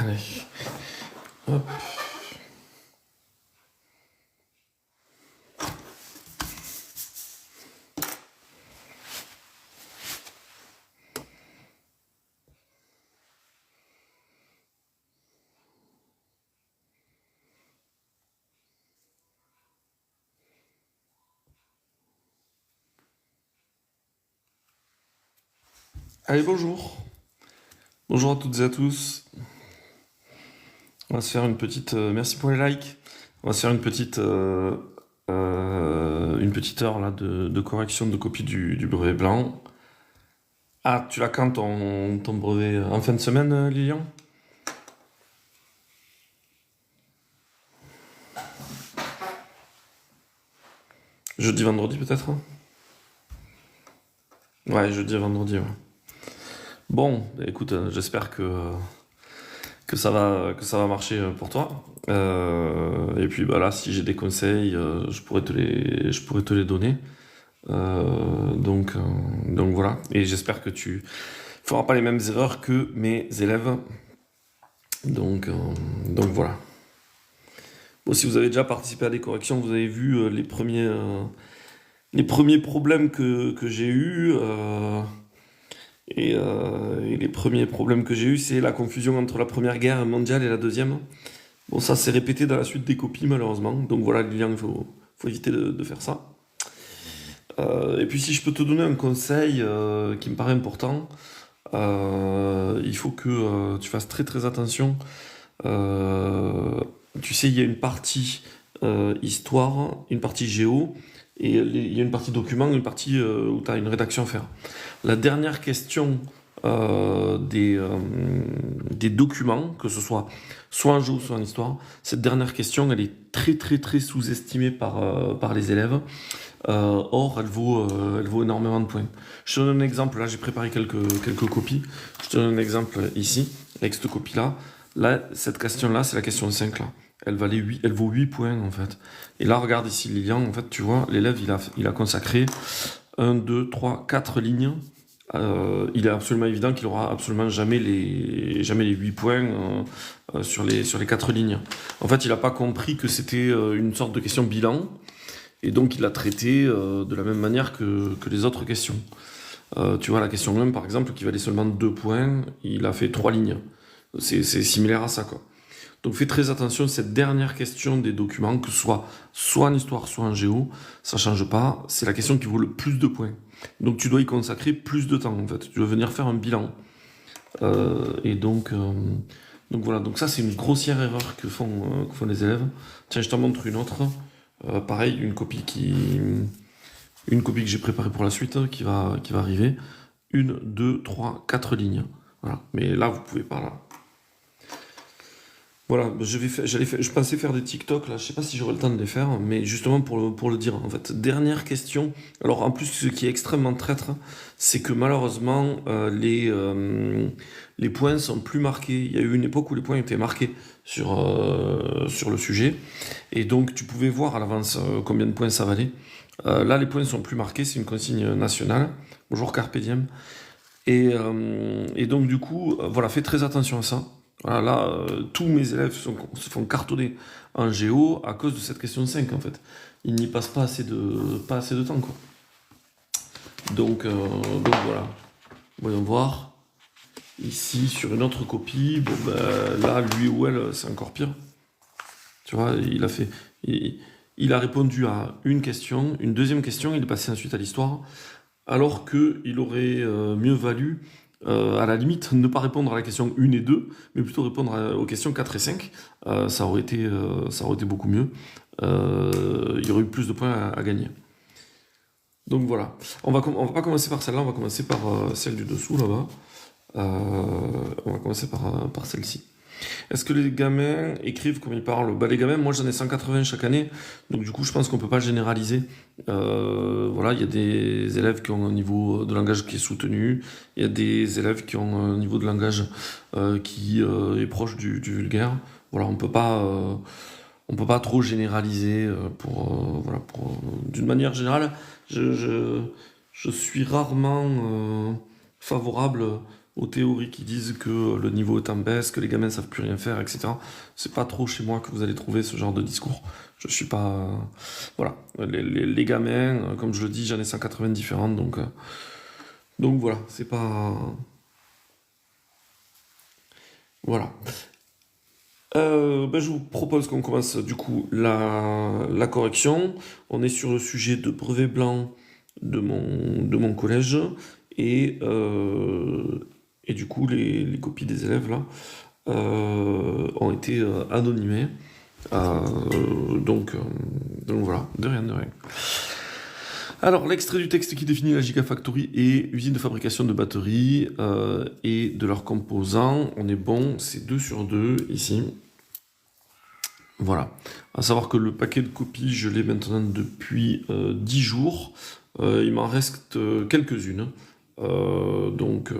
Allez, hop. Allez, bonjour. Bonjour à toutes et à tous. On va se faire une petite... merci pour les likes. On va se faire une petite heure là, de correction de copie du brevet blanc. Ah, tu l'as quand ton brevet? En fin de semaine, Lilian? Jeudi, vendredi peut-être? Ouais, jeudi, vendredi, ouais. Bon, bah, écoute, j'espère que ça va marcher pour toi. Et puis bah là, si j'ai des conseils, je pourrais te les donner. Donc voilà. Et j'espère que tu feras pas les mêmes erreurs que mes élèves. Donc, euh, donc voilà. Bon, si vous avez déjà participé à des corrections, vous avez vu les premiers problèmes que j'ai eus. Et les premiers problèmes que j'ai eus, c'est la confusion entre la Première Guerre mondiale et la Deuxième. Bon, ça s'est répété dans la suite des copies, malheureusement. Donc voilà, Lilian, faut éviter de faire ça. Et puis si je peux te donner un conseil qui me paraît important, il faut que tu fasses très très attention. Euh, Tu sais, il y a une partie histoire, une partie géo, et il y a une partie document, une partie où tu as une rédaction à faire. La dernière question des documents, que ce soit en géo, soit en histoire, cette dernière question, elle est très très très sous-estimée par les élèves. Or, elle vaut énormément de points. Je te donne un exemple, là j'ai préparé quelques copies. Je te donne un exemple ici, avec cette copie-là. Là, cette question-là, c'est la question 5 là. Elle vaut 8 points en fait. Et là, regarde ici, Lilian, en fait, tu vois, l'élève, il a consacré 4 lignes. Il est absolument évident qu'il aura absolument jamais les 8 points sur les 4 lignes. En fait, il n'a pas compris que c'était une sorte de question bilan. Et donc, il l'a traité de la même manière que les autres questions. Tu vois, la question 1, par exemple, qui valait seulement 2 points, il a fait 3 lignes. C'est similaire à ça, quoi. Donc, fais très attention, cette dernière question des documents, que ce soit en histoire, soit en géo, ça change pas, c'est la question qui vaut le plus de points. Donc, tu dois y consacrer plus de temps, en fait. Tu dois venir faire un bilan. Et donc voilà, donc ça, c'est une grossière erreur que font les élèves. Tiens, je t'en montre une autre. Pareil, une copie que j'ai préparée pour la suite qui va arriver. Une, deux, trois, quatre lignes. Voilà. Mais là, vous pouvez pas là. Voilà, je pensais faire des TikTok là, je sais pas si j'aurai le temps de les faire, mais justement pour le dire en fait. Dernière question. Alors en plus, ce qui est extrêmement traître, c'est que malheureusement les points sont plus marqués. Il y a eu une époque où les points étaient marqués sur le sujet, et donc tu pouvais voir à l'avance combien de points ça valait. Là, les points sont plus marqués, c'est une consigne nationale. Bonjour Carpe Diem. Et donc du coup, voilà, fais très attention à ça. Voilà, là, tous mes élèves se font cartonner en géo à cause de cette question 5 en fait. Ils n'y passent pas assez de temps, quoi. Donc voilà. Voyons voir. Ici, sur une autre copie, bon ben, là, lui ou elle, c'est encore pire. Tu vois, il a répondu à une question, une deuxième question, il est passé ensuite à l'histoire, alors qu'il aurait mieux valu, à la limite, ne pas répondre à la question 1 et 2, mais plutôt répondre aux questions 4 et 5. Ça aurait été beaucoup mieux. Il y aurait eu plus de points à gagner. Donc voilà. On va pas commencer par celle-là, on va commencer par celle du dessous, là-bas. On va commencer par celle-ci. Est-ce que les gamins écrivent comme ils parlent? Bah, les gamins, moi j'en ai 180 chaque année, donc du coup je pense qu'on peut pas généraliser. Voilà, il y a des élèves qui ont un niveau de langage qui est soutenu, il y a des élèves qui ont un niveau de langage qui est proche du vulgaire. Voilà, on peut pas trop généraliser voilà, d'une manière générale, je, je, je suis rarement favorable aux théories qui disent que le niveau est en baisse, que les gamins ne savent plus rien faire, etc. C'est pas trop chez moi que vous allez trouver ce genre de discours. Je suis pas... voilà. Les gamins, comme je le dis, j'en ai 180 différents, donc voilà, c'est pas... Voilà. Je vous propose qu'on commence du coup la correction. On est sur le sujet de brevet blanc de mon collège et du coup les copies des élèves là ont été anonymées. Donc voilà, de rien. Alors, l'extrait du texte qui définit la Gigafactory et usine de fabrication de batteries et de leurs composants, on est bon, c'est 2 sur 2 ici. Voilà. À savoir que le paquet de copies, je l'ai maintenant depuis 10 jours. Il m'en reste quelques-unes. Donc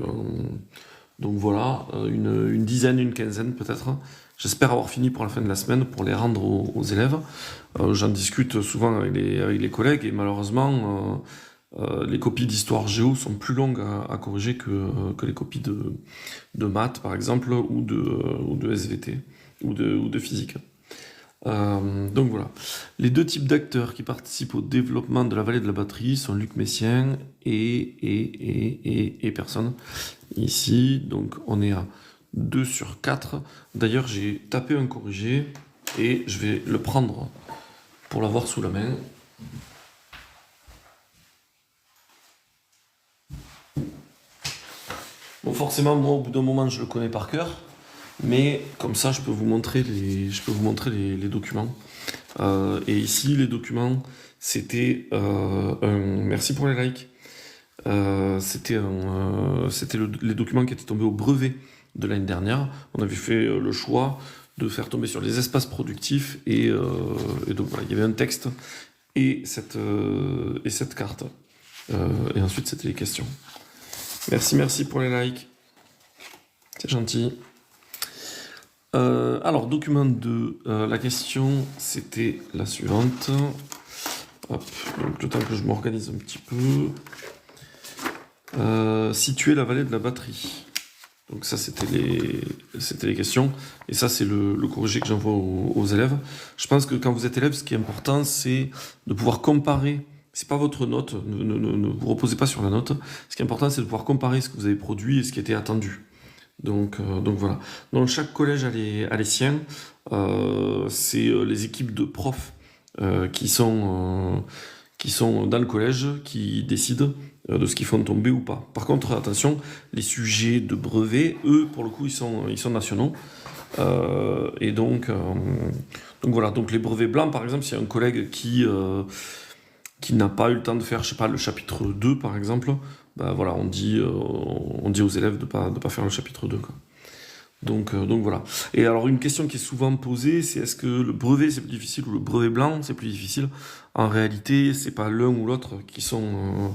voilà, une dizaine, une quinzaine peut-être. J'espère avoir fini pour la fin de la semaine pour les rendre aux élèves. J'en discute souvent avec les collègues et malheureusement, les copies d'histoire géo sont plus longues à corriger que les copies de maths par exemple ou de SVT ou de physique. Donc voilà. Les 2 types d'acteurs qui participent au développement de la vallée de la batterie sont Luc Messien et personne. Ici, donc on est à 2 sur 4. D'ailleurs, j'ai tapé un corrigé et je vais le prendre pour l'avoir sous la main. Bon, forcément, moi, au bout d'un moment, je le connais par cœur. Mais comme ça, je peux vous montrer les documents. Et ici, les documents, c'était merci pour les likes. C'était les documents qui étaient tombés au brevet de l'année dernière. On avait fait le choix de faire tomber sur les espaces productifs et donc voilà, il y avait un texte et cette carte. Et ensuite, c'était les questions. Merci pour les likes. C'est gentil. Alors, document 2, la question, c'était la suivante. Hop, donc le temps que je m'organise un petit peu. Situer la vallée de la batterie. Donc ça, c'était les questions. Et ça, c'est le corrigé que j'envoie aux élèves. Je pense que quand vous êtes élève, ce qui est important, c'est de pouvoir comparer. C'est pas votre note, ne vous reposez pas sur la note. Ce qui est important, c'est de pouvoir comparer ce que vous avez produit et ce qui était attendu. Donc voilà. Dans chaque collège a les siens. C'est les équipes de profs qui sont dans le collège qui décident de ce qu'ils font tomber ou pas. Par contre, attention, les sujets de brevet, eux, pour le coup, ils sont nationaux. Et donc voilà. Donc les brevets blancs, par exemple, s'il y a un collègue qui n'a pas eu le temps de faire, je sais pas, le chapitre 2, par exemple, bah voilà, on dit aux élèves de pas faire le chapitre 2, quoi. Donc voilà. Et alors une question qui est souvent posée, c'est est-ce que le brevet c'est plus difficile ou le brevet blanc c'est plus difficile? En réalité, c'est pas l'un ou l'autre qui sont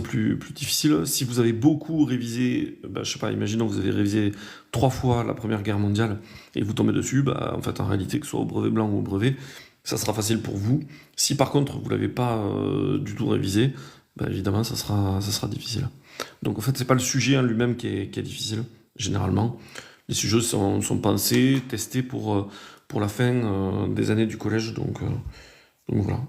plus difficiles. Si vous avez beaucoup révisé, je sais pas, imaginons que vous avez révisé 3 fois la Première Guerre mondiale et vous tombez dessus, en fait en réalité que ce soit au brevet blanc ou au brevet, ça sera facile pour vous. Si par contre vous l'avez pas du tout révisé, évidemment ça sera difficile. Donc en fait c'est pas le sujet en lui-même qui est difficile, généralement. Les sujets sont pensés, testés pour la fin des années du collège, donc voilà.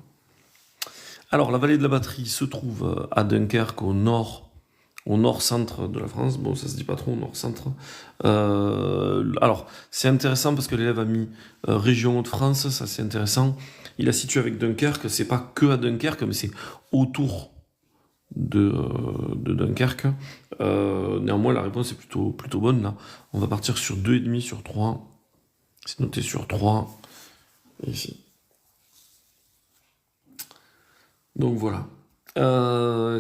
Alors, la vallée de la batterie se trouve à Dunkerque, au nord-centre de la France. Bon, ça se dit pas trop, au nord-centre. Alors, c'est intéressant parce que l'élève a mis région Hauts-de-France, ça c'est intéressant. Il a situé avec Dunkerque, c'est pas que à Dunkerque, mais c'est autour de Dunkerque. Néanmoins, la réponse est plutôt bonne, là. On va partir sur 2,5 sur 3. C'est noté sur 3, ici. Donc voilà.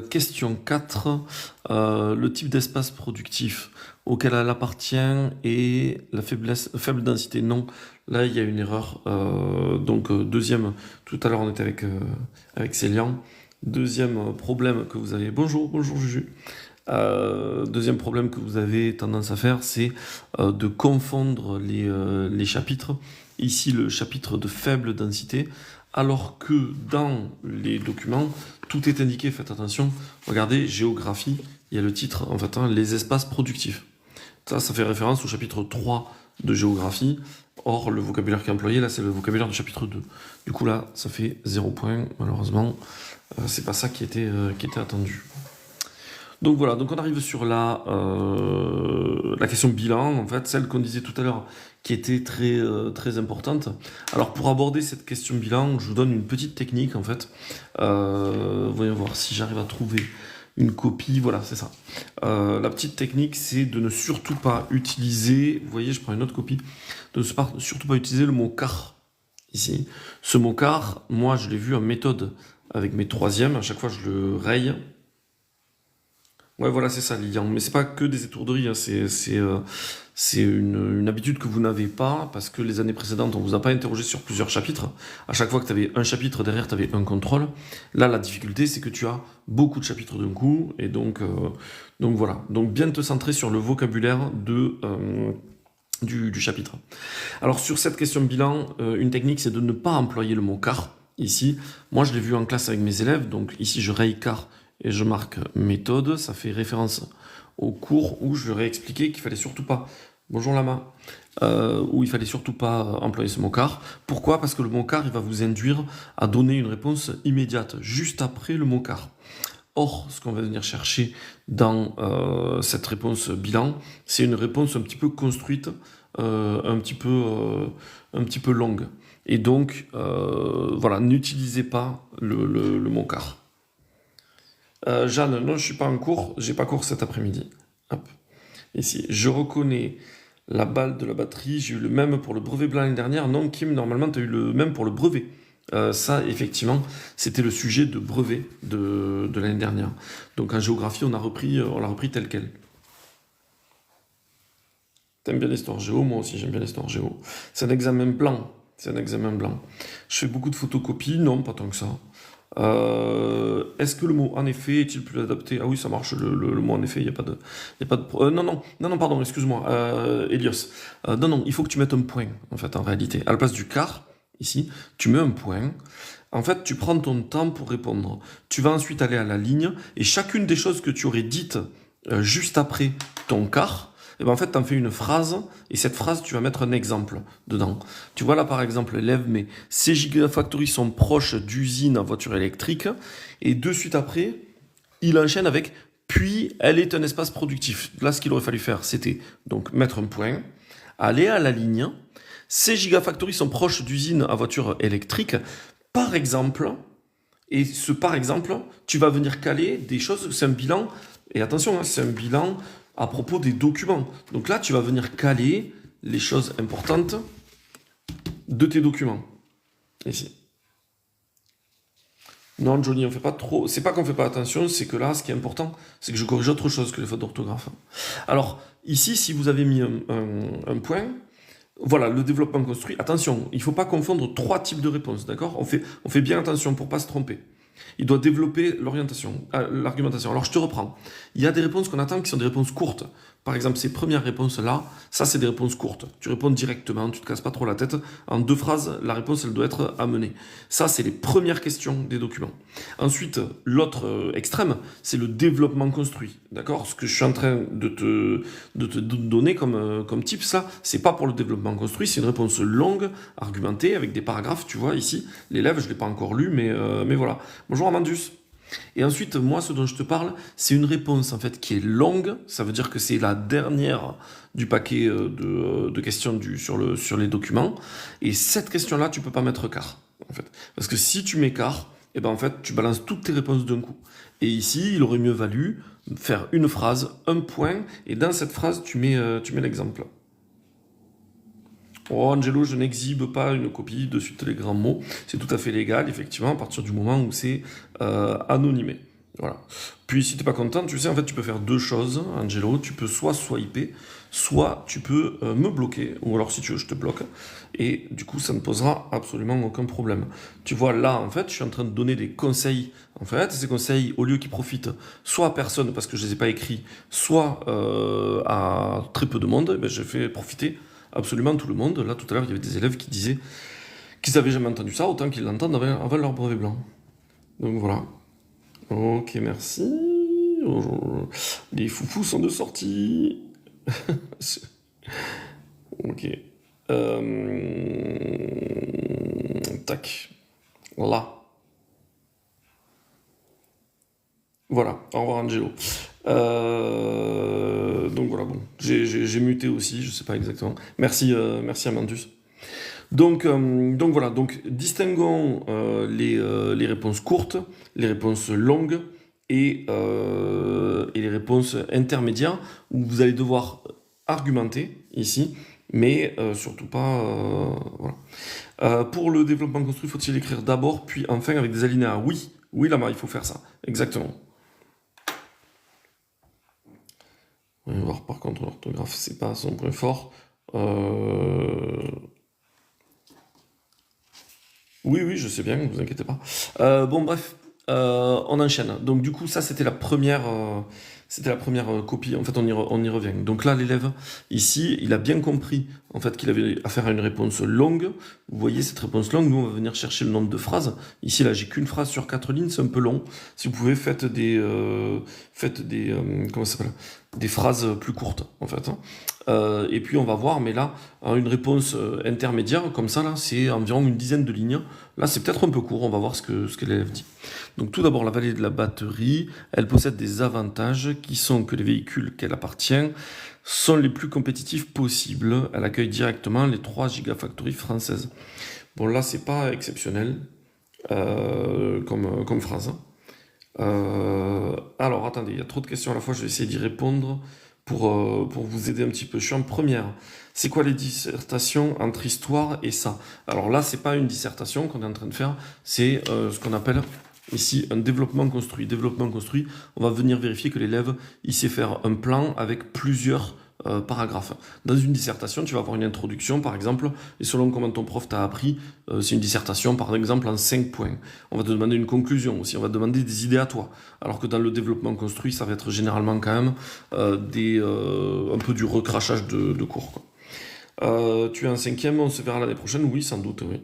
Question 4. Le type d'espace productif auquel elle appartient et la faible densité. Non, là il y a une erreur. Donc deuxième, tout à l'heure on était avec Célian. Deuxième problème que vous avez. Bonjour Juju. Deuxième problème que vous avez tendance à faire, c'est de confondre les chapitres. Ici, le chapitre de faible densité alors que dans les documents, tout est indiqué. Faites attention, regardez, géographie, il y a le titre, en fait, hein, les espaces productifs. Ça fait référence au chapitre 3 de géographie. Or, le vocabulaire qui est employé, là, c'est le vocabulaire du chapitre 2. Du coup, là, ça fait 0 point, malheureusement. C'est pas ça qui était attendu. Donc voilà, donc on arrive sur la question bilan, en fait, celle qu'on disait tout à l'heure, qui était très importante. Alors pour aborder cette question bilan, je vous donne une petite technique, en fait. Voyons voir si j'arrive à trouver une copie, voilà, c'est ça. La petite technique, c'est de ne surtout pas utiliser, vous voyez, je prends une autre copie, de ne surtout pas utiliser le mot car, ici. Ce mot car, moi, je l'ai vu en méthode avec mes troisièmes, à chaque fois je le raye. Ouais, voilà, c'est ça, Lilian. Mais c'est pas que des étourderies, hein, c'est une habitude que vous n'avez pas, parce que les années précédentes, on vous a pas interrogé sur plusieurs chapitres. À chaque fois que tu avais un chapitre, derrière, tu avais un contrôle. Là, la difficulté, c'est que tu as beaucoup de chapitres d'un coup, et donc voilà. Donc bien te centrer sur le vocabulaire du chapitre. Alors sur cette question bilan, une technique, c'est de ne pas employer le mot car, ici. Moi, je l'ai vu en classe avec mes élèves, donc ici, je raye car et je marque méthode, ça fait référence au cours où je leur ai expliqué qu'il fallait surtout pas, bonjour Lama, où il fallait surtout pas employer ce mot car. Pourquoi? Parce que le mot car, il va vous induire à donner une réponse immédiate, juste après le mot car. Or, ce qu'on va venir chercher dans cette réponse bilan, c'est une réponse un petit peu construite, un petit peu longue. Et donc, voilà, n'utilisez pas le mot car. Jeanne, non, je suis pas en cours, j'ai pas cours cet après-midi. Hop. Ici, je reconnais la balle de la batterie, j'ai eu le même pour le brevet blanc l'année dernière. Non, Kim, normalement, tu as eu le même pour le brevet. Ça, effectivement, c'était le sujet de brevet de l'année dernière. Donc en géographie, on l'a repris tel quel. T'aimes bien l'histoire géo? Moi aussi, j'aime bien l'histoire géo. C'est un examen blanc. C'est un examen blanc. Je fais beaucoup de photocopies? Non, pas tant que ça. Est-ce que le mot en effet est-il plus adapté? Ah oui, ça marche, le mot en effet, il n'y a pas de. Non, pardon, excuse-moi, Elios. Non, il faut que tu mettes un point, en fait, en réalité. À la place du car, ici, tu mets un point. En fait, tu prends ton temps pour répondre. Tu vas ensuite aller à la ligne, et chacune des choses que tu aurais dites juste après ton car, et ben en fait, tu en fais une phrase, et cette phrase, tu vas mettre un exemple dedans. Tu vois là, par exemple, l'élève met ces gigafactories sont proches d'usines à voitures électriques, et de suite après, il enchaîne avec puis elle est un espace productif. Là, ce qu'il aurait fallu faire, c'était donc mettre un point, aller à la ligne. Ces gigafactories sont proches d'usines à voitures électriques, par exemple, et ce par exemple, tu vas venir caler des choses, c'est un bilan, et attention, hein, c'est un bilan à propos des documents. Donc là, tu vas venir caler les choses importantes de tes documents. Ici. Non, Johnny, on fait pas trop. C'est pas qu'on fait pas attention, c'est que là, ce qui est important, c'est que je corrige autre chose que les fautes d'orthographe. Alors, ici, si vous avez mis un point, voilà, le développement construit. Attention, il ne faut pas confondre trois types de réponses, d'accord? On fait bien attention pour ne pas se tromper. Il doit développer l'argumentation. Alors je te reprends. Il y a des réponses qu'on attend qui sont des réponses courtes. Par exemple, ces premières réponses-là, ça c'est des réponses courtes. Tu réponds directement, tu ne te casses pas trop la tête. En 2 phrases, la réponse elle doit être amenée. Ça c'est les premières questions des documents. Ensuite, l'autre extrême, c'est le développement construit. D'accord? Ce que je suis en train de te donner comme tips là, c'est pas pour le développement construit, c'est une réponse longue, argumentée, avec des paragraphes, tu vois ici. L'élève, je ne l'ai pas encore lu, mais voilà. Bonjour Amandus. Et ensuite, moi, ce dont je te parle, c'est une réponse en fait qui est longue. Ça veut dire que c'est la dernière du paquet de questions sur les documents. Et cette question-là, tu peux pas mettre car, en fait, parce que si tu mets car, et ben en fait, tu balances toutes tes réponses d'un coup. Et ici, il aurait mieux valu faire une phrase, un point, et dans cette phrase, tu mets l'exemple. Oh, Angelo, je n'exhibe pas une copie de suite les grands mots. C'est tout à fait légal, effectivement, à partir du moment où c'est anonymé. Voilà. Puis, si tu n'es pas content, tu sais, en fait, tu peux faire deux choses, Angelo. Tu peux soit swiper, soit tu peux me bloquer. Ou alors, si tu veux, je te bloque. Et du coup, ça ne posera absolument aucun problème. Tu vois, là, en fait, je suis en train de donner des conseils. En fait, ces conseils, au lieu qu'ils profitent soit à personne parce que je ne les ai pas écrits, soit à très peu de monde, eh ben, je fais profiter absolument tout le monde. Là, tout à l'heure, il y avait des élèves qui disaient qu'ils n'avaient jamais entendu ça, autant qu'ils l'entendent avant leur brevet blanc. Donc voilà. Ok, merci. Les foufous sont de sortie. Ok. Tac. Là. Voilà. Au revoir, Angelo. Donc voilà, bon. J'ai muté aussi, je sais pas exactement. Merci, merci Amandus. Donc voilà, donc distinguons les réponses courtes, les réponses longues et les réponses intermédiaires où vous allez devoir argumenter ici, mais surtout pas. Voilà. Pour le développement construit, faut-il écrire d'abord puis enfin avec des alinéas? Oui, oui Lama, il faut faire ça, exactement. On va voir par contre l'orthographe, c'est pas son point fort. Oui, oui, je sais bien, ne vous inquiétez pas. Bon, bref, on enchaîne. Donc, du coup, ça, c'était la première copie. En fait, on y revient. Donc là, l'élève, ici, il a bien compris, en fait, qu'il avait affaire à une réponse longue. Vous voyez cette réponse longue, nous, on va venir chercher le nombre de phrases. Ici, là, j'ai qu'une phrase sur 4 lignes, c'est un peu long. Si vous pouvez, faites des comment ça s'appelle? Des phrases plus courtes, en fait, hein. Et puis on va voir, mais là, une réponse intermédiaire, comme ça, là, c'est environ une dizaine de lignes. Là, c'est peut-être un peu court, on va voir ce que l'élève dit. Donc tout d'abord, la vallée de la batterie, elle possède des avantages qui sont que les véhicules qu'elle appartient sont les plus compétitifs possibles. Elle accueille directement les 3 gigafactories françaises. Bon, là, c'est pas exceptionnel comme phrase, hein. Alors, attendez, il y a trop de questions à la fois, je vais essayer d'y répondre pour vous aider un petit peu. Je suis en première. C'est quoi les dissertations entre histoire et ça? Alors là, c'est pas une dissertation qu'on est en train de faire, c'est ce qu'on appelle ici un développement construit. Développement construit, on va venir vérifier que l'élève, il sait faire un plan avec plusieurs paragraphes. Dans une dissertation, tu vas avoir une introduction, par exemple, et selon comment ton prof t'a appris, c'est une dissertation, par exemple, en 5 points. On va te demander une conclusion aussi, on va te demander des idées à toi. Alors que dans le développement construit, ça va être généralement quand même un peu du recrachage de cours, quoi. Tu es en 5e, on se verra l'année prochaine? Oui, sans doute, oui.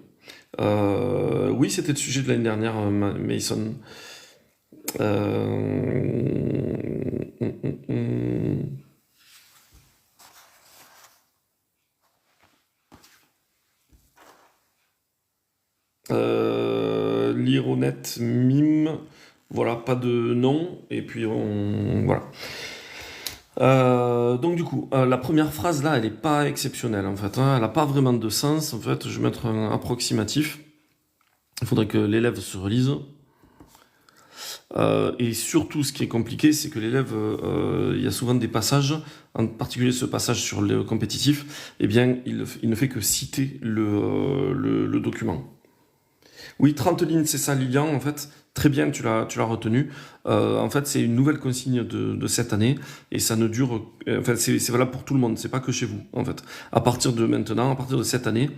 Oui, c'était le sujet de l'année dernière, Mason. Hum, hum, hum. Lire honnête, mime, voilà, pas de nom, et puis voilà. Donc du coup, la première phrase là, elle n'est pas exceptionnelle en fait, hein, elle n'a pas vraiment de sens, en fait, je vais mettre un approximatif. Il faudrait que l'élève se relise. Et surtout, ce qui est compliqué, c'est que l'élève, il y a souvent des passages, en particulier ce passage sur le compétitif, eh bien, il ne fait que citer le document. Oui, 30 lignes, c'est ça, Lilian, en fait. Très bien, tu l'as retenu. En fait, c'est une nouvelle consigne de cette année et ça ne dure. Enfin, c'est valable pour tout le monde, c'est pas que chez vous, en fait. À partir de maintenant, à partir de cette année,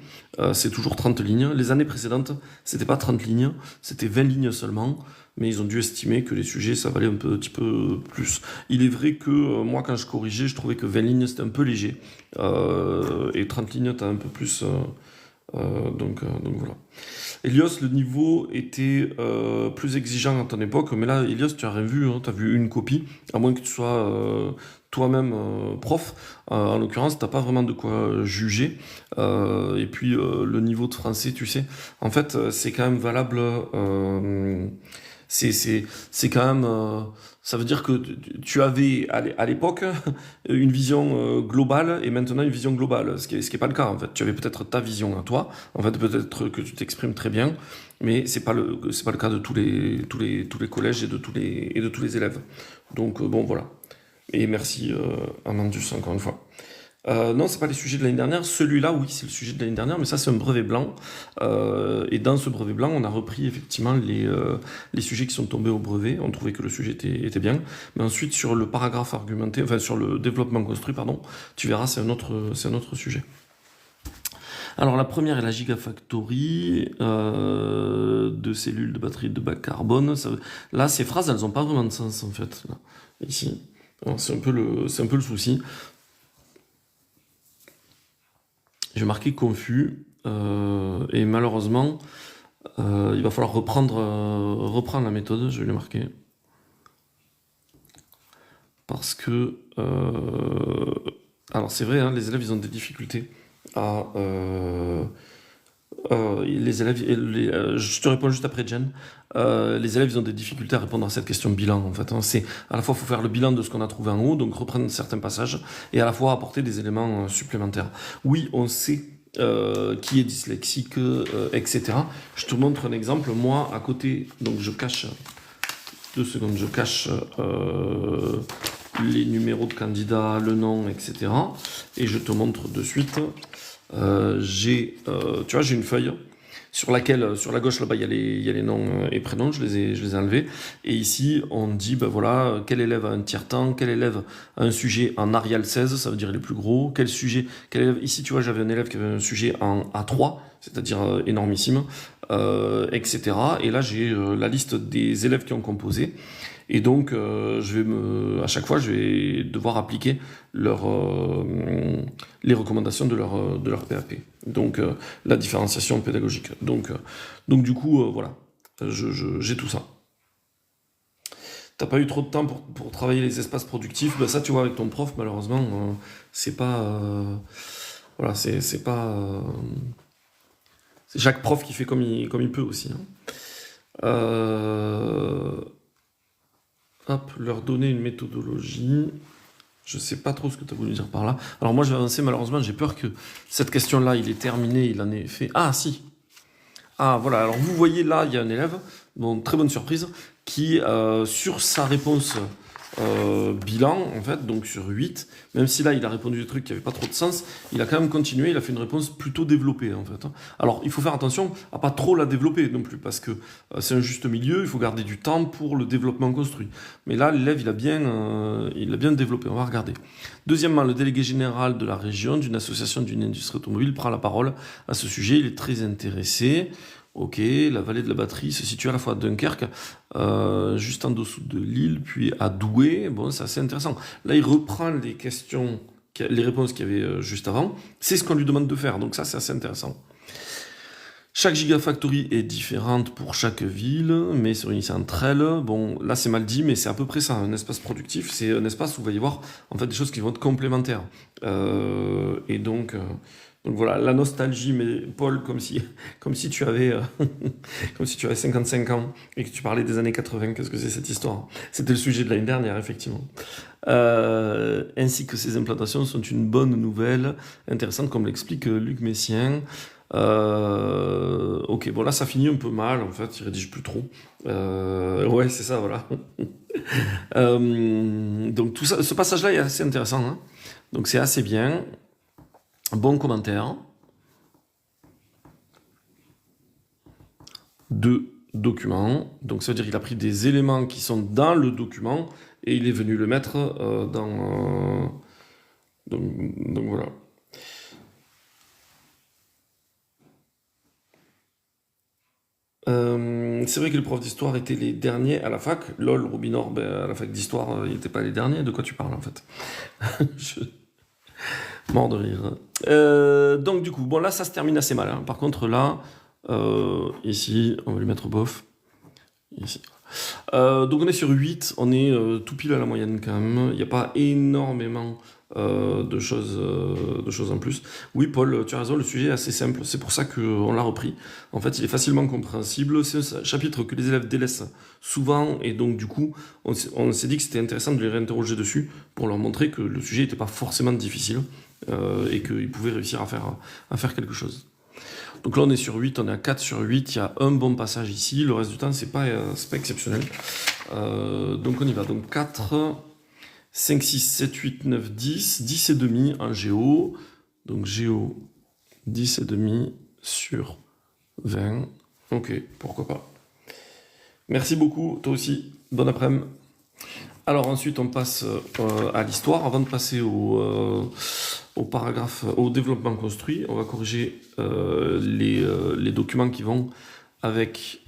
c'est toujours 30 lignes. Les années précédentes, c'était pas 30 lignes, c'était 20 lignes seulement. Mais ils ont dû estimer que les sujets, ça valait un petit peu plus. Il est vrai que moi, quand je corrigeais, je trouvais que 20 lignes, c'était un peu léger. Et 30 lignes, t'as un peu plus. Donc voilà. Elios, le niveau était plus exigeant à ton époque, mais là, Elios, tu as rien vu, hein, tu as vu une copie, à moins que tu sois toi-même prof. En l'occurrence, t'as pas vraiment de quoi juger. Et puis, le niveau de français, tu sais, en fait, c'est quand même valable. C'est quand même. Ça veut dire que tu avais à l'époque une vision globale et maintenant une vision globale, ce qui est pas le cas en fait. Tu avais peut-être ta vision à toi, en fait peut-être que tu t'exprimes très bien, mais c'est pas le cas de tous les collèges et de tous les élèves. Donc bon voilà. Et merci Amandus encore une fois. Non, c'est pas les sujets de l'année dernière. Celui-là, oui, c'est le sujet de l'année dernière, mais ça, c'est un brevet blanc. Et dans ce brevet blanc, on a repris effectivement les sujets qui sont tombés au brevet. On trouvait que le sujet était bien. Mais ensuite, sur le paragraphe argumenté, enfin sur le développement construit, pardon, tu verras, c'est un autre sujet. Alors la première est la Gigafactory de cellules de batterie de bas carbone. Là, ces phrases, elles n'ont pas vraiment de sens en fait. Là, ici, c'est un peu le souci. Je vais marquer confus. et malheureusement, il va falloir reprendre la méthode, je vais le marquer. Parce que... alors c'est vrai, hein, les élèves, ils ont des difficultés à... les élèves, je te réponds juste après, Jen. Les élèves, ils ont des difficultés à répondre à cette question bilan, en fait. Hein. C'est à la fois, il faut faire le bilan de ce qu'on a trouvé en haut, donc reprendre certains passages, et à la fois apporter des éléments supplémentaires. Oui, on sait qui est dyslexique, etc. Je te montre un exemple. Moi, à côté, donc je cache 2 secondes, je cache les numéros de candidats, le nom, etc. Et je te montre de suite. Tu vois, j'ai une feuille sur laquelle, sur la gauche là-bas, il y a les noms et prénoms, je les ai enlevés. Et ici, on dit, ben voilà, quel élève a un tiers-temps, quel élève a un sujet en Arial 16, ça veut dire les plus gros, quel élève, ici, tu vois, j'avais un élève qui avait un sujet en A3, c'est-à-dire énormissime, etc. Et là, j'ai la liste des élèves qui ont composé. Et donc, à chaque fois, je vais devoir appliquer les recommandations de leur PAP. Donc, la différenciation pédagogique. Donc du coup, voilà, j'ai tout ça. T'as pas eu trop de temps pour travailler les espaces productifs. Ben ça, tu vois, avec ton prof, malheureusement, c'est pas... voilà, c'est pas... c'est chaque prof qui fait comme il peut aussi. Hein. Hop, leur donner une méthodologie. Je sais pas trop ce que tu as voulu dire par là. Alors moi, je vais avancer, malheureusement, j'ai peur que cette question-là, il est terminé, il en est fait... Ah, si. Ah, voilà, alors vous voyez là, il y a un élève, bon, très bonne surprise, qui, sur sa réponse bilan, en fait, donc sur 8, même si là, il a répondu des trucs qui n'avaient pas trop de sens, il a quand même continué, il a fait une réponse plutôt développée, en fait. Alors, il faut faire attention à pas trop la développer non plus, parce que c'est un juste milieu, il faut garder du temps pour le développement construit. Mais là, l'élève, il a bien développé, on va regarder. Deuxièmement, le délégué général de la région, d'une association d'une industrie automobile, prend la parole à ce sujet, il est très intéressé. Ok, la vallée de la batterie se situe à la fois à Dunkerque, juste en dessous de Lille, puis à Douai. Bon, c'est assez intéressant. Là, il reprend les réponses qu'il y avait juste avant. C'est ce qu'on lui demande de faire, donc ça, c'est assez intéressant. Chaque gigafactory est différente pour chaque ville, mais se réunissent entre elles. Bon, là, c'est mal dit, mais c'est à peu près ça. Un espace productif, c'est un espace où il va y avoir en fait des choses qui vont être complémentaires. Et donc voilà, la nostalgie, mais Paul, comme si tu avais, comme si tu avais 55 ans et que tu parlais des années 80, qu'est-ce que c'est cette histoire? C'était le sujet de l'année dernière, effectivement. Ainsi que ces implantations sont une bonne nouvelle, intéressante, comme l'explique Luc Messien. Ok, bon là ça finit un peu mal, en fait, il rédige plus trop. Ouais, c'est ça, voilà. Donc tout ça, ce passage-là est assez intéressant, hein. Donc c'est assez bien. Bon commentaire. De document. Donc ça veut dire qu'il a pris des éléments qui sont dans le document et il est venu le mettre dans... donc voilà. C'est vrai que les profs d'histoire étaient les derniers à la fac. Lol, Robinor, ben, à la fac d'histoire, ils n'étaient pas les derniers. De quoi tu parles en fait? Je... Mort de rire. Donc du coup, bon là ça se termine assez mal. Hein. Par contre là, ici, on va lui mettre bof. Ici. Donc on est sur 8, on est tout pile à la moyenne quand même. Il n'y a pas énormément de choses en plus. Oui, Paul, tu as raison, le sujet est assez simple. C'est pour ça qu'on l'a repris. En fait, il est facilement compréhensible. C'est un chapitre que les élèves délaissent souvent. Et donc, du coup, on s'est dit que c'était intéressant de les réinterroger dessus pour leur montrer que le sujet n'était pas forcément difficile et qu'ils pouvaient réussir à faire quelque chose. Donc là, on est sur 8, on est à 4 sur 8. Il y a un bon passage ici. Le reste du temps, c'est pas exceptionnel. Donc, on y va. Donc, 4... 5, 6, 7, 8, 9, 10, 10 et demi en géo. Donc géo, 10 et demi sur 20. Ok, pourquoi pas. Merci beaucoup, toi aussi. Bon après-midi. Alors ensuite, on passe à l'histoire. Avant de passer au paragraphe, au développement construit, on va corriger les documents qui vont avec...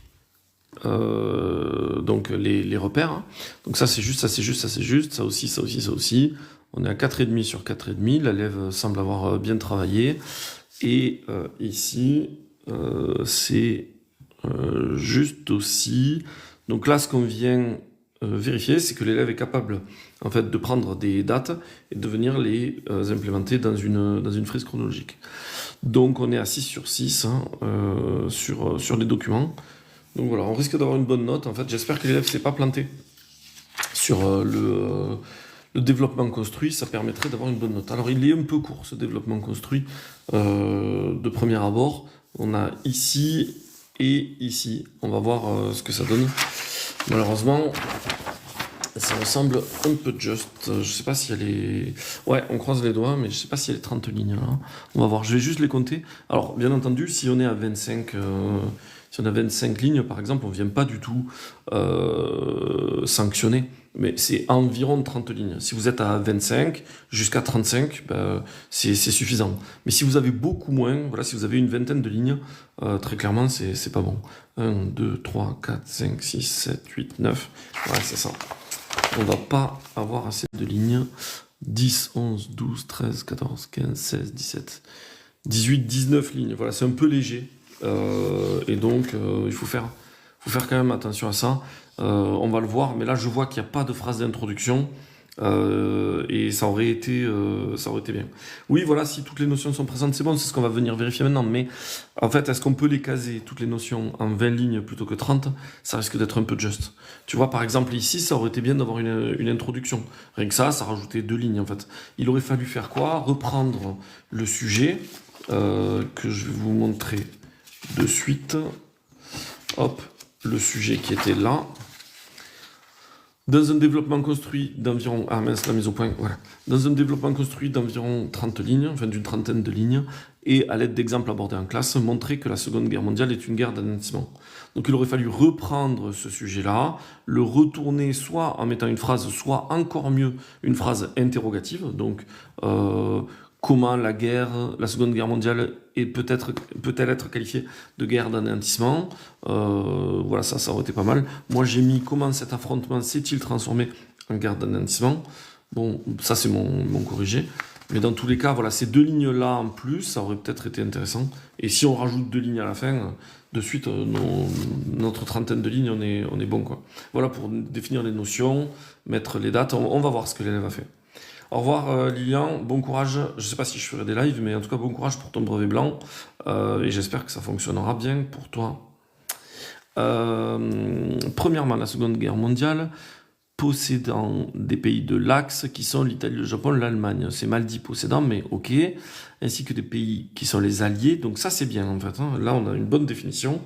donc les repères. Hein. Donc ça c'est juste, ça c'est juste, ça c'est juste, ça aussi, ça aussi, ça aussi. On est à 4,5 sur 4,5. L'élève semble avoir bien travaillé. Et ici, c'est juste aussi. Donc là, ce qu'on vient vérifier, c'est que l'élève est capable en fait, de prendre des dates et de venir les implémenter dans une frise chronologique. Donc on est à 6 sur 6 hein, sur les documents. Donc voilà, on risque d'avoir une bonne note. En fait, j'espère que l'élève ne s'est pas planté sur le développement construit. Ça permettrait d'avoir une bonne note. Alors il est un peu court ce développement construit de premier abord. On a ici et ici. On va voir ce que ça donne. Malheureusement, ça me semble un peu juste. Je sais pas si elle est... Ouais, on croise les doigts, mais je sais pas si elle est 30 lignes là. On va voir, je vais juste les compter. Alors, bien entendu, si on est à 25... Si on a 25 lignes, par exemple, on ne vient pas du tout sanctionner. Mais c'est environ 30 lignes. Si vous êtes à 25 jusqu'à 35, ben, c'est suffisant. Mais si vous avez beaucoup moins, voilà, si vous avez une vingtaine de lignes, très clairement, c'est pas bon. 1, 2, 3, 4, 5, 6, 7, 8, 9. Ouais, c'est ça. On va pas avoir assez de lignes. 10, 11, 12, 13, 14, 15, 16, 17, 18, 19 lignes. Voilà, c'est un peu léger. Et donc, il faut faire quand même attention à ça. On va le voir, mais là, je vois qu'il n'y a pas de phrase d'introduction. Et ça aurait été bien. Oui, voilà, si toutes les notions sont présentes, c'est bon, c'est ce qu'on va venir vérifier maintenant. Mais en fait, est-ce qu'on peut les caser, toutes les notions, en 20 lignes plutôt que 30? Ça risque d'être un peu juste. Tu vois, par exemple, ici, ça aurait été bien d'avoir une introduction. Rien que ça rajoutait 2 lignes, en fait. Il aurait fallu faire quoi? Reprendre le sujet, que je vais vous montrer de suite. Hop, le sujet qui était là. Dans un développement construit d'environ... Ah mince, la mise au point, voilà. Dans un développement construit d'environ 30 lignes, enfin d'une trentaine de lignes, et à l'aide d'exemples abordés en classe, montrer que la Seconde Guerre mondiale est une guerre d'anéantissement. Donc il aurait fallu reprendre ce sujet-là, le retourner soit en mettant une phrase, soit encore mieux, une phrase interrogative, donc... comment la Seconde Guerre mondiale peut-elle être qualifiée de guerre d'anéantissement. Voilà, ça aurait été pas mal. Moi, j'ai mis comment cet affrontement s'est-il transformé en guerre d'anéantissement. Bon, ça c'est mon corrigé. Mais dans tous les cas, voilà, ces 2 lignes-là en plus, ça aurait peut-être été intéressant. Et si on rajoute 2 lignes à la fin, de suite, notre trentaine de lignes, on est bon, quoi. Voilà pour définir les notions, mettre les dates. On va voir ce que l'élève a fait. Au revoir Lilian, bon courage. Je ne sais pas si je ferai des lives, mais en tout cas bon courage pour ton brevet blanc. Et j'espère que ça fonctionnera bien pour toi. Premièrement, la Seconde Guerre mondiale, possédant des pays de l'Axe qui sont l'Italie, le Japon, l'Allemagne. C'est mal dit possédant, mais ok. Ainsi que des pays qui sont les alliés. Donc ça c'est bien en fait. Hein. Là on a une bonne définition.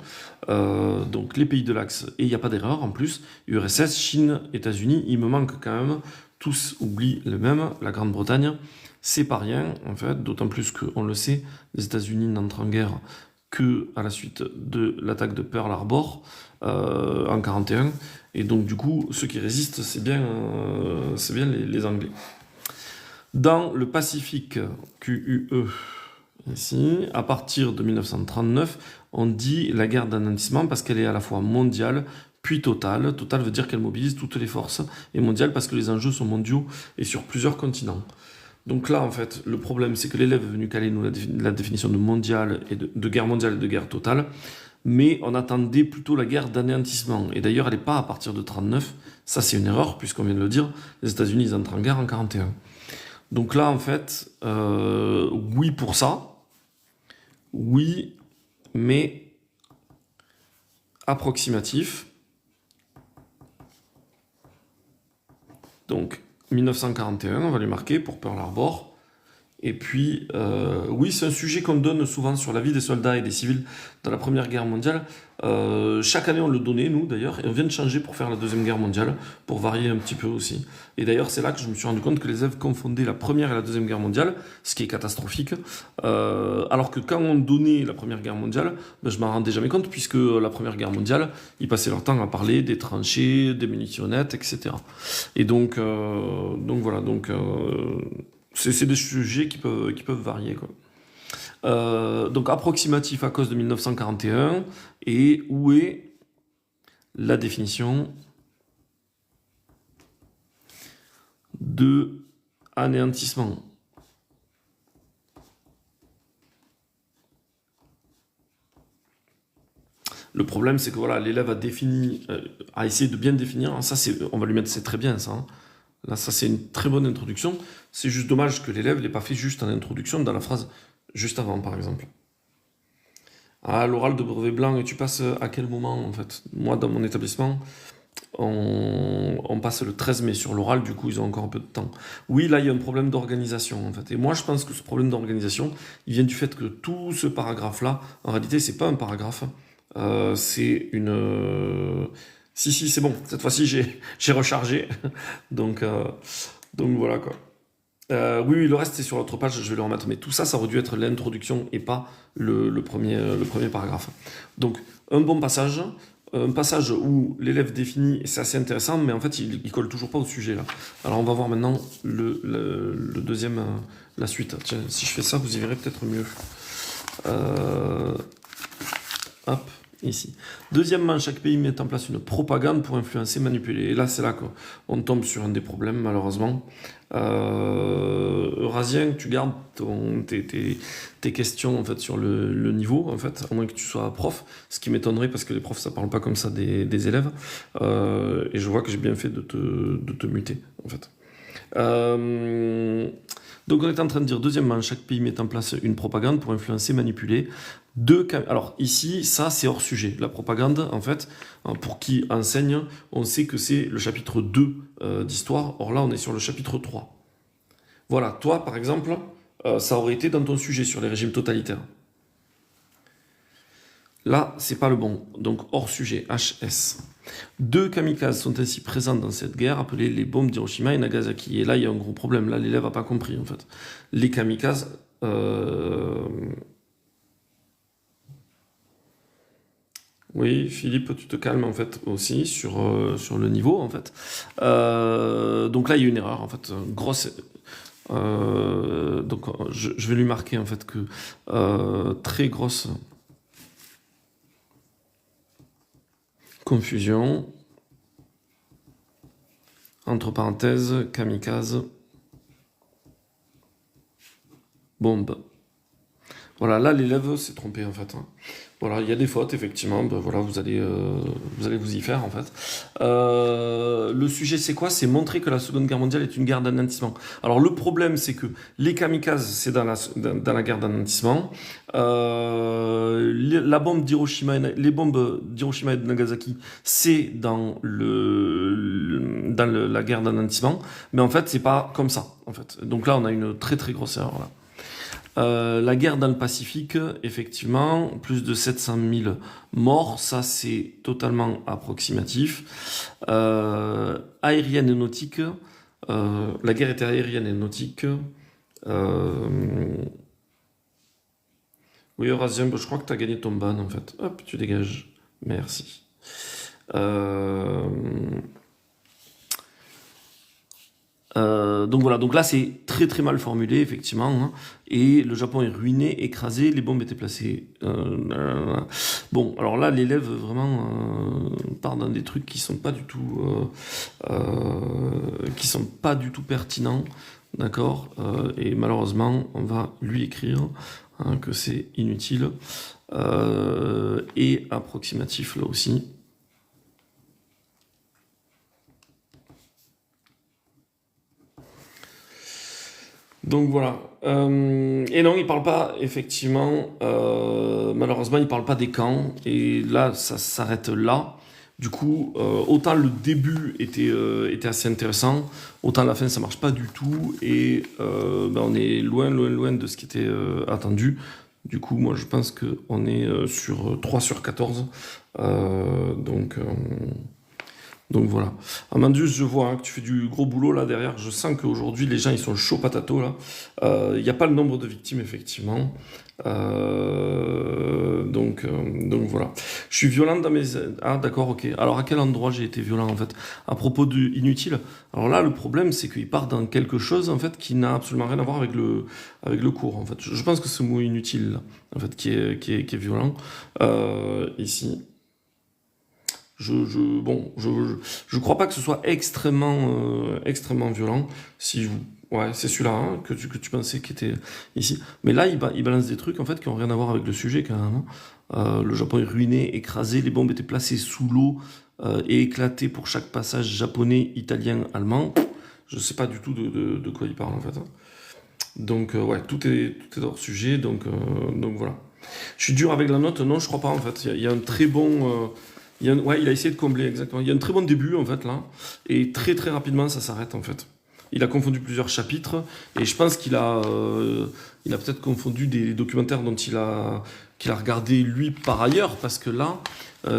Donc les pays de l'Axe, et il n'y a pas d'erreur en plus. URSS, Chine, États-Unis, il me manque quand même... Tous oublient le même, la Grande-Bretagne, c'est pas rien, en fait, d'autant plus qu'on le sait, les États-Unis n'entrent en guerre que à la suite de l'attaque de Pearl Harbor en 1941, et donc du coup, ceux qui résistent, c'est bien les Anglais. Dans le Pacifique, QUE, ici, à partir de 1939, on dit la guerre d'anéantissement parce qu'elle est à la fois mondiale, puis totale. Totale veut dire qu'elle mobilise toutes les forces, et mondiale parce que les enjeux sont mondiaux et sur plusieurs continents. Donc là, en fait, le problème, c'est que l'élève est venu caler nous la définition de mondiale et de guerre mondiale et de guerre totale, mais on attendait plutôt la guerre d'anéantissement. Et d'ailleurs, elle n'est pas à partir de 1939. Ça, c'est une erreur, puisqu'on vient de le dire, les États-Unis, ils entrent en guerre en 1941. Donc là, en fait, oui pour ça, oui, mais approximatif. Donc 1941, on va lui marquer pour Pearl Harbor. Et puis, oui, c'est un sujet qu'on donne souvent sur la vie des soldats et des civils dans la Première Guerre mondiale. Chaque année, on le donnait, nous, d'ailleurs, et on vient de changer pour faire la Deuxième Guerre mondiale, pour varier un petit peu aussi. Et d'ailleurs, c'est là que je me suis rendu compte que les élèves confondaient la Première et la Deuxième Guerre mondiale, ce qui est catastrophique. Alors que quand on donnait la Première Guerre mondiale, ben, je m'en rendais jamais compte, puisque la Première Guerre mondiale, ils passaient leur temps à parler des tranchées, des munitionnettes, etc. Et donc voilà, c'est des sujets qui peuvent varier, quoi. Donc approximatif à cause de 1941, et où est la définition de anéantissement. Le problème, c'est que voilà, l'élève a défini, a essayé de bien définir. Ça, on va lui mettre, c'est très bien ça. Hein. Là, ça, c'est une très bonne introduction. C'est juste dommage que l'élève ne l'ait pas fait juste en introduction, dans la phrase juste avant, par exemple. Ah, l'oral de brevet blanc, et tu passes à quel moment, en fait? Moi, dans mon établissement, on passe le 13 mai sur l'oral, du coup, ils ont encore un peu de temps. Oui, là, il y a un problème d'organisation, en fait. Et moi, je pense que ce problème d'organisation, il vient du fait que tout ce paragraphe-là, en réalité, c'est pas un paragraphe. C'est une... Si, c'est bon. Cette fois-ci, j'ai rechargé. donc, euh, donc voilà, quoi. Oui, le reste, c'est sur l'autre page, je vais le remettre. Mais tout ça, ça aurait dû être l'introduction et pas le premier paragraphe. Donc, un bon passage. Un passage où l'élève définit, et c'est assez intéressant, mais en fait, il colle toujours pas au sujet, là. Alors, on va voir maintenant le deuxième, la suite. Tiens, si je fais ça, vous y verrez peut-être mieux. Hop, ici. Deuxièmement, chaque pays met en place une propagande pour influencer, manipuler. Et là, c'est là qu'on tombe sur un des problèmes, malheureusement. Eurasien, tu gardes tes questions en fait, sur le niveau, en fait, à moins que tu sois prof, ce qui m'étonnerait parce que les profs, ça parle pas comme ça des élèves. Et je vois que j'ai bien fait de te muter, en fait. Donc on est en train de dire, deuxièmement, chaque pays met en place une propagande pour influencer, manipuler. Alors ici, ça c'est hors sujet. La propagande, en fait, pour qui enseigne, on sait que c'est le chapitre 2 d'histoire. Or là, on est sur le chapitre 3. Voilà, toi par exemple, ça aurait été dans ton sujet sur les régimes totalitaires. Là, c'est pas le bon. Donc hors sujet, HS. 2 kamikazes sont ainsi présents dans cette guerre, appelées les bombes d'Hiroshima et Nagasaki. Et là, il y a un gros problème. Là, l'élève n'a pas compris, en fait. Les kamikazes... Oui, Philippe, tu te calmes, en fait, aussi, sur le niveau, en fait. Donc là, il y a une erreur, en fait. Grosse... donc, je vais lui marquer, en fait, que très grosse... confusion, entre parenthèses, kamikaze, bombe. Voilà, là l'élève s'est trompé en fait. Hein. Voilà, il y a des fautes effectivement, ben, voilà, vous allez vous y faire en fait. Le sujet c'est quoi? C'est montrer que la Seconde Guerre mondiale est une guerre d'anéantissement. Alors le problème c'est que les kamikazes c'est dans la guerre d'anéantissement. La bombe d'Hiroshima, les bombes d'Hiroshima et de Nagasaki c'est dans la guerre d'anéantissement. Mais en fait c'est pas comme ça en fait. Donc là on a une très très grosse erreur là. La guerre dans le Pacifique, effectivement, plus de 700 000 morts, ça c'est totalement approximatif. Aérienne et nautique, la guerre était aérienne et nautique. Oui, Eurasian, je crois que tu as gagné ton ban en fait. Hop, tu dégages. Merci. Donc voilà, donc là c'est très très mal formulé effectivement, hein, et le Japon est ruiné, écrasé, les bombes étaient placées. Bon, alors là l'élève vraiment part dans des trucs qui sont pas du tout, pertinents, d'accord, et malheureusement on va lui écrire hein, que c'est inutile et approximatif là aussi. Donc voilà. Et non, il parle pas, effectivement, malheureusement, il parle pas des camps. Et là, ça s'arrête là. Du coup, autant le début était assez intéressant, autant la fin, ça marche pas du tout. Et on est loin de ce qui était attendu. Du coup, moi, je pense qu'on est sur 3 sur 14. Donc voilà. Amandus, je vois hein, que tu fais du gros boulot là derrière. Je sens qu'aujourd'hui les gens ils sont chauds patato là. Il n'y a pas le nombre de victimes effectivement. Donc voilà. Je suis violent dans mes... Ah d'accord, ok. Alors à quel endroit j'ai été violent en fait? À propos du inutile. Alors là le problème c'est qu'il part dans quelque chose en fait qui n'a absolument rien à voir avec le cours en fait. Je pense que ce mot inutile là, en fait qui est violent ici. Bon, je crois pas que ce soit extrêmement violent. Si vous, ouais, c'est celui-là hein, que tu pensais qui était ici. Mais là, il balance des trucs en fait qui ont rien à voir avec le sujet quand même, hein. Le Japon est ruiné, écrasé, les bombes étaient placées sous l'eau et éclatées pour chaque passage japonais, italien, allemand. Je sais pas du tout de quoi il parle en fait, hein. Donc ouais, tout est hors sujet, donc voilà. Je suis dur avec la note, non, je crois pas en fait. Il y a un très bon. Ouais, il a essayé de combler exactement. Il y a un très bon début en fait là, et très très rapidement ça s'arrête en fait. Il a confondu plusieurs chapitres, et je pense il a peut-être confondu des documentaires qu'il a regardé lui par ailleurs, parce que là,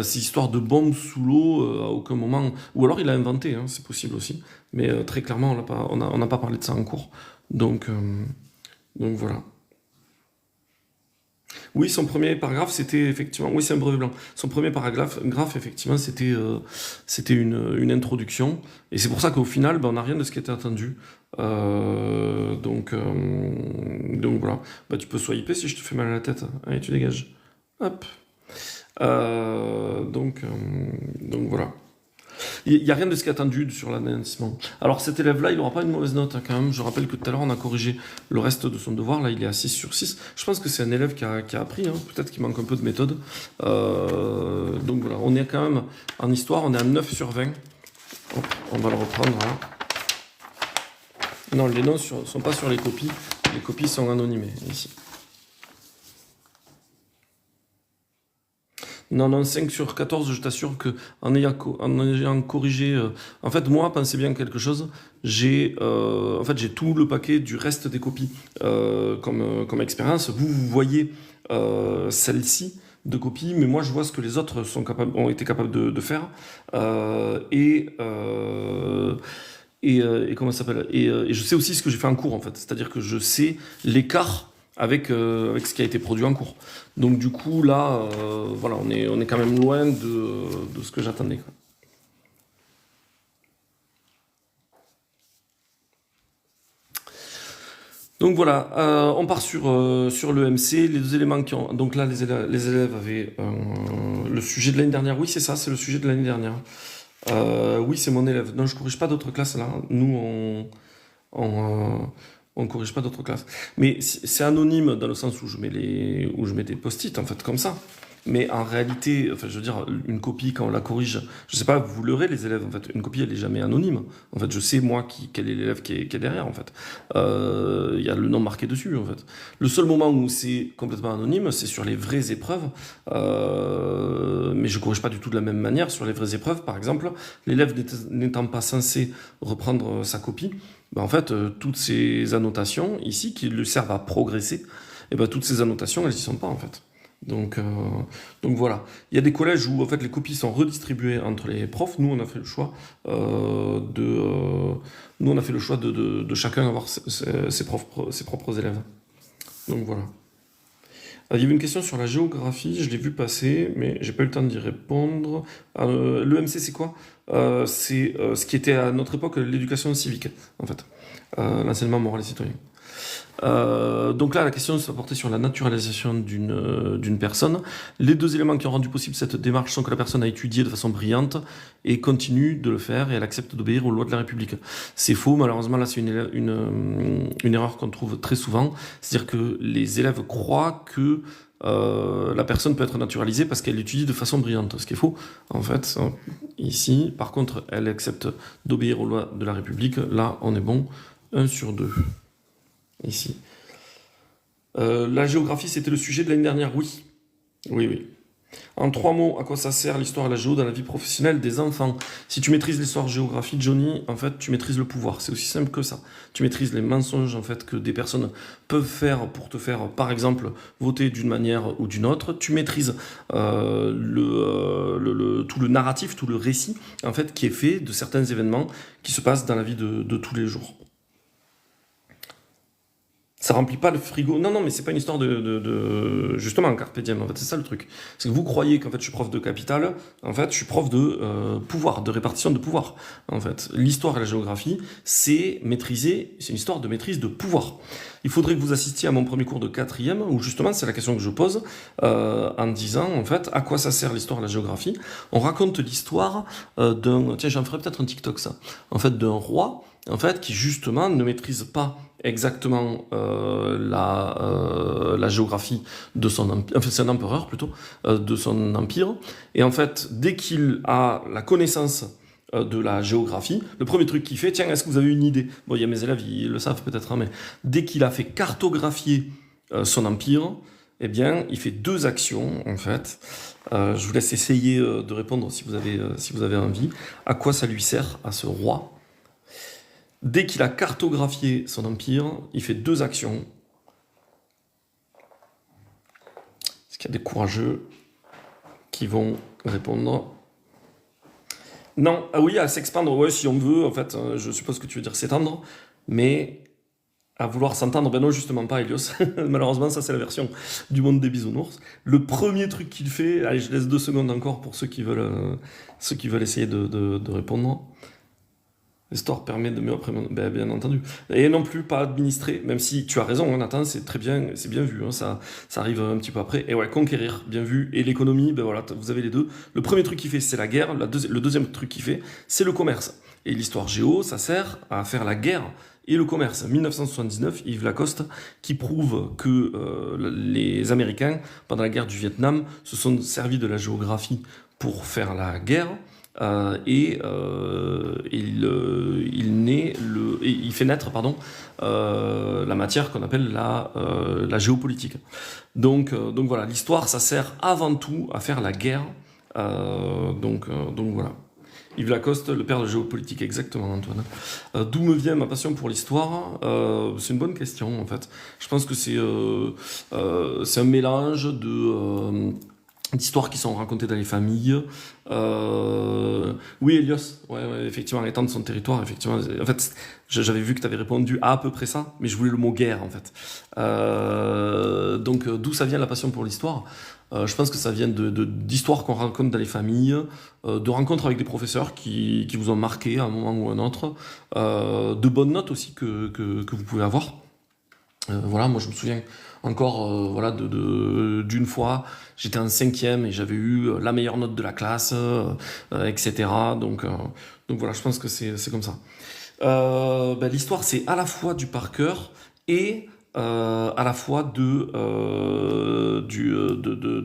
c'est histoire de bombes sous l'eau à aucun moment. Ou alors il a inventé, hein, c'est possible aussi. Mais très clairement, on n'a pas parlé de ça en cours. Donc, euh, donc voilà. Oui, son premier paragraphe, c'était effectivement. Oui, c'est un brevet blanc. Son premier paragraphe, effectivement, c'était une introduction. Et c'est pour ça qu'au final, ben, on n'a rien de ce qui était attendu. Donc voilà. Bah, tu peux swiper si je te fais mal à la tête. Allez, tu dégages. Hop. Donc voilà. Il n'y a rien de ce qui est attendu sur l'anéantissement. Alors cet élève-là, il n'aura pas une mauvaise note hein, quand même. Je rappelle que tout à l'heure, on a corrigé le reste de son devoir. Là, il est à 6 sur 6. Je pense que c'est un élève qui a appris. Hein. Peut-être qu'il manque un peu de méthode. Donc voilà, on est quand même en histoire, on est à 9 sur 20. Hop, on va le reprendre. Là. Non, les noms ne sont pas sur les copies. Les copies sont anonymées ici. Non, non, 5 sur 14, je t'assure que en ayant corrigé. En fait, moi, pensez bien quelque chose. En fait, j'ai tout le paquet du reste des copies comme expérience. Vous voyez celle-ci de copie, mais moi, je vois ce que les autres ont été capables de faire. Euh, et, euh, et comment ça s'appelle et je sais aussi ce que j'ai fait en cours, en fait. C'est-à-dire que je sais l'écart avec ce qui a été produit en cours. Donc du coup, là, voilà, on est quand même loin de ce que j'attendais, quoi. Donc voilà, on part sur le MC. Les deux éléments qui ont. Donc là, les élèves avaient le sujet de l'année dernière. Oui, c'est ça, c'est le sujet de l'année dernière. Oui, c'est mon élève. Non, je corrige pas d'autres classes là. Nous, on, on corrige pas d'autres classes. Mais c'est anonyme dans le sens où je mets des post-it en fait comme ça. Mais en réalité, enfin, je veux dire, une copie quand on la corrige, je sais pas, vous leurrez les élèves en fait. Une copie, elle est jamais anonyme. En fait, je sais moi quel est l'élève qui est derrière en fait. Il y a le nom marqué dessus en fait. Le seul moment où c'est complètement anonyme, c'est sur les vraies épreuves. Mais je corrige pas du tout de la même manière sur les vraies épreuves. Par exemple, l'élève n'étant pas censé reprendre sa copie, ben, en fait, toutes ces annotations ici qui lui servent à progresser, et ben, toutes ces annotations, elles y sont pas en fait. Donc, euh, donc voilà. Il y a des collèges où en fait les copies sont redistribuées entre les profs. Nous, on a fait le choix nous, on a fait le choix de chacun avoir ses propres élèves. Donc voilà. Il y avait une question sur la géographie, je l'ai vu passer, mais j'ai pas eu le temps d'y répondre. L'EMC, c'est quoi? C'est ce qui était à notre époque l'éducation civique, en fait. L'enseignement moral et citoyen. Donc là, la question se porter sur la naturalisation d'une personne. Les deux éléments qui ont rendu possible cette démarche sont que la personne a étudié de façon brillante et continue de le faire et elle accepte d'obéir aux lois de la République. C'est faux, malheureusement, là c'est une erreur qu'on trouve très souvent. C'est-à-dire que les élèves croient que la personne peut être naturalisée parce qu'elle étudie de façon brillante, ce qui est faux. En fait, ici, par contre, elle accepte d'obéir aux lois de la République. Là, on est bon. 1/2. Ici. La géographie, c'était le sujet de l'année dernière, oui. Oui, oui. En 3 mots, à quoi ça sert l'histoire et la géo dans la vie professionnelle des enfants? Si tu maîtrises l'histoire-géographie, Johnny, en fait, tu maîtrises le pouvoir. C'est aussi simple que ça. Tu maîtrises les mensonges, en fait, que des personnes peuvent faire pour te faire, par exemple, voter d'une manière ou d'une autre. Tu maîtrises tout le narratif, tout le récit, en fait, qui est fait de certains événements qui se passent dans la vie de tous les jours. Ça remplit pas le frigo. Non, non, mais c'est pas une histoire justement, carpe diem, en fait, c'est ça le truc. C'est que vous croyez qu'en fait, je suis prof de capital, en fait, je suis prof de pouvoir, de répartition de pouvoir. En fait, l'histoire et la géographie, c'est maîtriser, c'est une histoire de maîtrise de pouvoir. Il faudrait que vous assistiez à mon premier cours de quatrième, où justement, c'est la question que je pose, en disant, en fait, à quoi ça sert l'histoire et la géographie. On raconte l'histoire d'un... Tiens, j'en ferai peut-être un TikTok, ça. En fait, d'un roi, en fait, qui justement ne maîtrise pas exactement la géographie de son empire, enfin c'est un empereur plutôt, de son empire, et en fait, dès qu'il a la connaissance de la géographie, le premier truc qu'il fait, tiens, est-ce que vous avez une idée? Bon, il y a mes élèves, ils le savent peut-être, hein, mais dès qu'il a fait cartographier son empire, eh bien, il fait deux actions, en fait. Je vous laisse essayer de répondre si vous avez envie. À quoi ça lui sert à ce roi? Dès qu'il a cartographié son empire, il fait deux actions. Est-ce qu'il y a des courageux qui vont répondre? Non, ah oui, à s'expandre, ouais, si on veut, en fait, je suppose que tu veux dire s'étendre, mais à vouloir s'entendre, ben non, justement pas, Helios. Malheureusement, ça c'est la version du monde des bisounours. Le premier truc qu'il fait, allez, je laisse 2 secondes encore pour ceux qui veulent essayer de répondre. L'histoire permet de mieux appréhender, ben, bien entendu. Et non plus pas administrer, même si tu as raison, Nathan, c'est très bien, c'est bien vu, hein, ça arrive un petit peu après. Et ouais, conquérir, bien vu. Et l'économie, ben voilà, vous avez les deux. Le premier truc qu'il fait, c'est la guerre. Le deuxième truc qu'il fait, c'est le commerce. Et l'histoire géo, ça sert à faire la guerre et le commerce. 1979, Yves Lacoste, qui prouve que les Américains, pendant la guerre du Vietnam, se sont servis de la géographie pour faire la guerre. Il fait naître la matière qu'on appelle la géopolitique. Donc voilà, l'histoire, ça sert avant tout à faire la guerre. Donc voilà. Yves Lacoste, le père de géopolitique, exactement, Antoine. D'où me vient ma passion pour l'histoire? C'est une bonne question, en fait. Je pense que c'est un mélange d'histoires qui sont racontées dans les familles. Oui, Elios, ouais, effectivement, étendre son territoire, effectivement. En fait, j'avais vu que tu avais répondu à peu près ça, mais je voulais le mot guerre, en fait. Donc, d'où ça vient la passion pour l'histoire? Je pense que ça vient d'histoires qu'on raconte dans les familles, de rencontres avec des professeurs qui vous ont marqué à un moment ou à un autre, de bonnes notes aussi que vous pouvez avoir. Voilà, moi je me souviens encore voilà, d'une fois, j'étais en 5e et j'avais eu la meilleure note de la classe, etc. Donc voilà, je pense que c'est comme ça. L'histoire, c'est à la fois du par cœur et à la fois de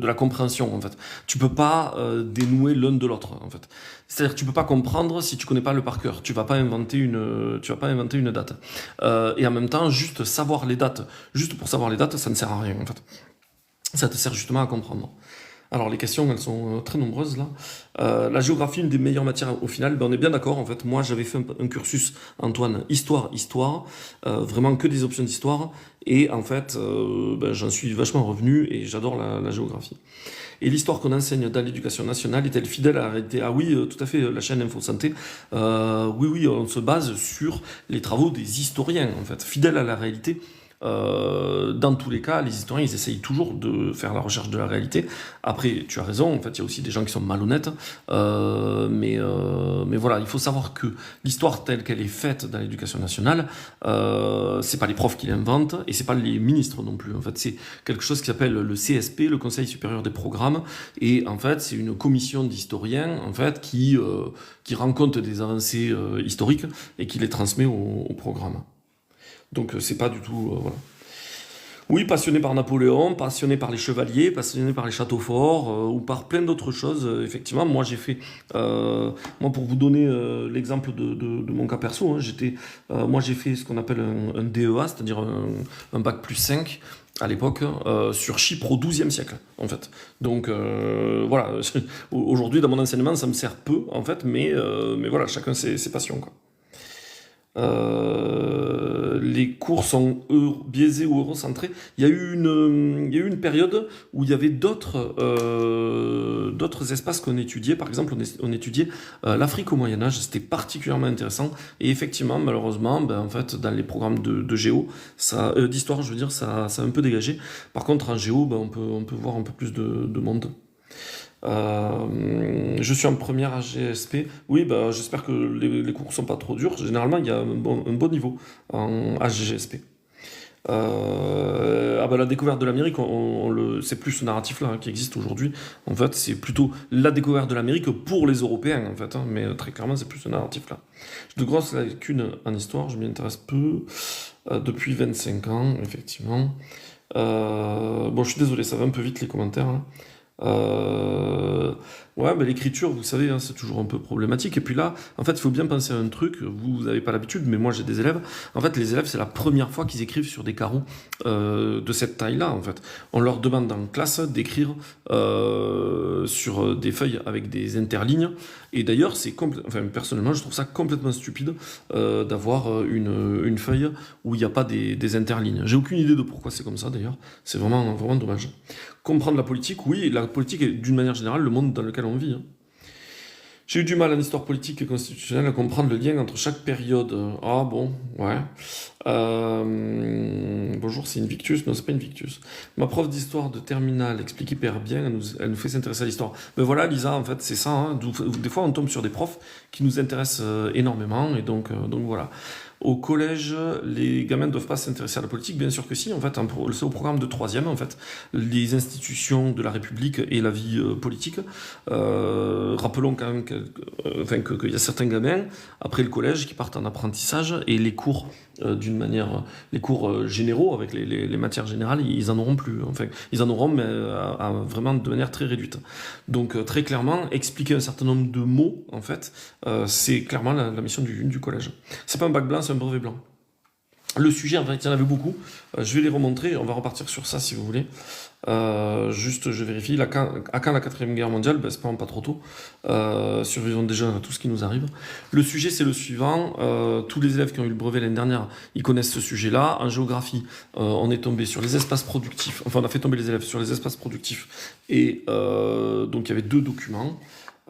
la compréhension, en fait. Tu peux pas dénouer l'un de l'autre, en fait. C'est-à-dire que tu peux pas comprendre si tu connais pas le par cœur. Tu vas pas inventer une date. Et en même temps, juste savoir les dates, juste pour savoir les dates, ça ne sert à rien, en fait. Ça te sert justement à comprendre. Alors les questions, elles sont très nombreuses là. La géographie, une des meilleures matières au final, on est bien d'accord en fait. Moi j'avais fait un cursus, Antoine, histoire, vraiment que des options d'histoire. Et en fait, j'en suis vachement revenu et j'adore la géographie. Et l'histoire qu'on enseigne dans l'éducation nationale est-elle fidèle à la réalité? Ah oui, tout à fait, la chaîne Info Santé. Oui, on se base sur les travaux des historiens en fait, fidèles à la réalité. Dans tous les cas, les historiens, ils essayent toujours de faire la recherche de la réalité. Après, tu as raison, en fait, il y a aussi des gens qui sont malhonnêtes, mais voilà, il faut savoir que l'histoire telle qu'elle est faite dans l'éducation nationale, c'est pas les profs qui l'inventent, et c'est pas les ministres non plus. En fait, c'est quelque chose qui s'appelle le CSP, le Conseil supérieur des programmes, et en fait, c'est une commission d'historiens, en fait, qui rend compte des avancées historiques et qui les transmet au programme. Donc c'est pas du tout... voilà. Oui, passionné par Napoléon, passionné par les chevaliers, passionné par les châteaux forts, ou par plein d'autres choses. Effectivement, moi j'ai fait... moi pour vous donner l'exemple de mon cas perso, hein, moi j'ai fait ce qu'on appelle un DEA, c'est-à-dire un bac plus 5 à l'époque, sur Chypre au XIIe siècle, en fait. Donc voilà, aujourd'hui dans mon enseignement ça me sert peu, en fait, mais voilà, chacun ses passions, quoi. Les cours sont biaisés ou eurocentrés. Il y a eu une période où il y avait d'autres espaces qu'on étudiait. Par exemple, on étudiait l'Afrique au Moyen Âge. C'était particulièrement intéressant. Et effectivement, malheureusement, ben, en fait, dans les programmes de géo, d'histoire, je veux dire, ça a un peu dégagé. Par contre, en géo, ben, on peut voir un peu plus de monde. Je suis en première à GSP. Oui, bah, j'espère que les cours sont pas trop durs. Généralement, il y a un bon niveau en HGSP. Ah bah, la découverte de l'Amérique, c'est plus ce narratif-là qui existe aujourd'hui. En fait, c'est plutôt la découverte de l'Amérique pour les Européens, en fait. Mais très clairement, c'est plus ce narratif-là. J'ai de grosses lacunes en histoire, je m'y intéresse peu. Depuis 25 ans, effectivement. Bon, je suis désolé, ça va un peu vite les commentaires, hein. Euh, ouais, mais l'écriture, vous savez, hein, c'est toujours un peu problématique. Et puis là, en fait, il faut bien penser à un truc. Vous n'avez pas l'habitude, mais moi j'ai des élèves. En fait, les élèves, c'est la première fois qu'ils écrivent sur des carreaux de cette taille-là. En fait, on leur demande en classe d'écrire sur des feuilles avec des interlignes. Et d'ailleurs, enfin, personnellement, je trouve ça complètement stupide d'avoir une feuille où il n'y a pas des interlignes. J'ai aucune idée de pourquoi c'est comme ça. D'ailleurs, c'est vraiment vraiment dommage. Comprendre la politique, oui, la politique est d'une manière générale le monde dans lequel on vit, hein. J'ai eu du mal en histoire politique et constitutionnelle à comprendre le lien entre chaque période. Ah bon, ouais. Bonjour, c'est Invictus. Non, c'est pas Invictus. Ma prof d'histoire de terminale explique hyper bien, elle nous fait s'intéresser à l'histoire. Mais voilà, Lisa, en fait, c'est ça, hein. Des fois, on tombe sur des profs qui nous intéressent énormément, et donc voilà. Au collège, les gamins ne doivent pas s'intéresser à la politique, bien sûr que si, en fait, c'est au programme de troisième, en fait, les institutions de la République et la vie politique. Rappelons quand même qu'il y a certains gamins, après le collège, qui partent en apprentissage, et les cours, les cours généraux, avec les matières générales, ils en auront plus. Enfin, ils en auront, mais vraiment de manière très réduite. Donc, très clairement, expliquer un certain nombre de mots, en fait, c'est clairement la mission du collège. C'est pas un bac blanc, c'est un brevet blanc. Le sujet, en fait, il y en avait beaucoup. Je vais les remontrer, on va repartir sur ça si vous voulez. Juste, je vérifie. À quand la quatrième guerre mondiale? Ben, c'est pas trop tôt. Survivons déjà à tout ce qui nous arrive. Le sujet, c'est le suivant. Tous les élèves qui ont eu le brevet l'année dernière, ils connaissent ce sujet-là. En géographie, on est tombé sur les espaces productifs. Enfin, on a fait tomber les élèves sur les espaces productifs. Et donc, il y avait 2 documents.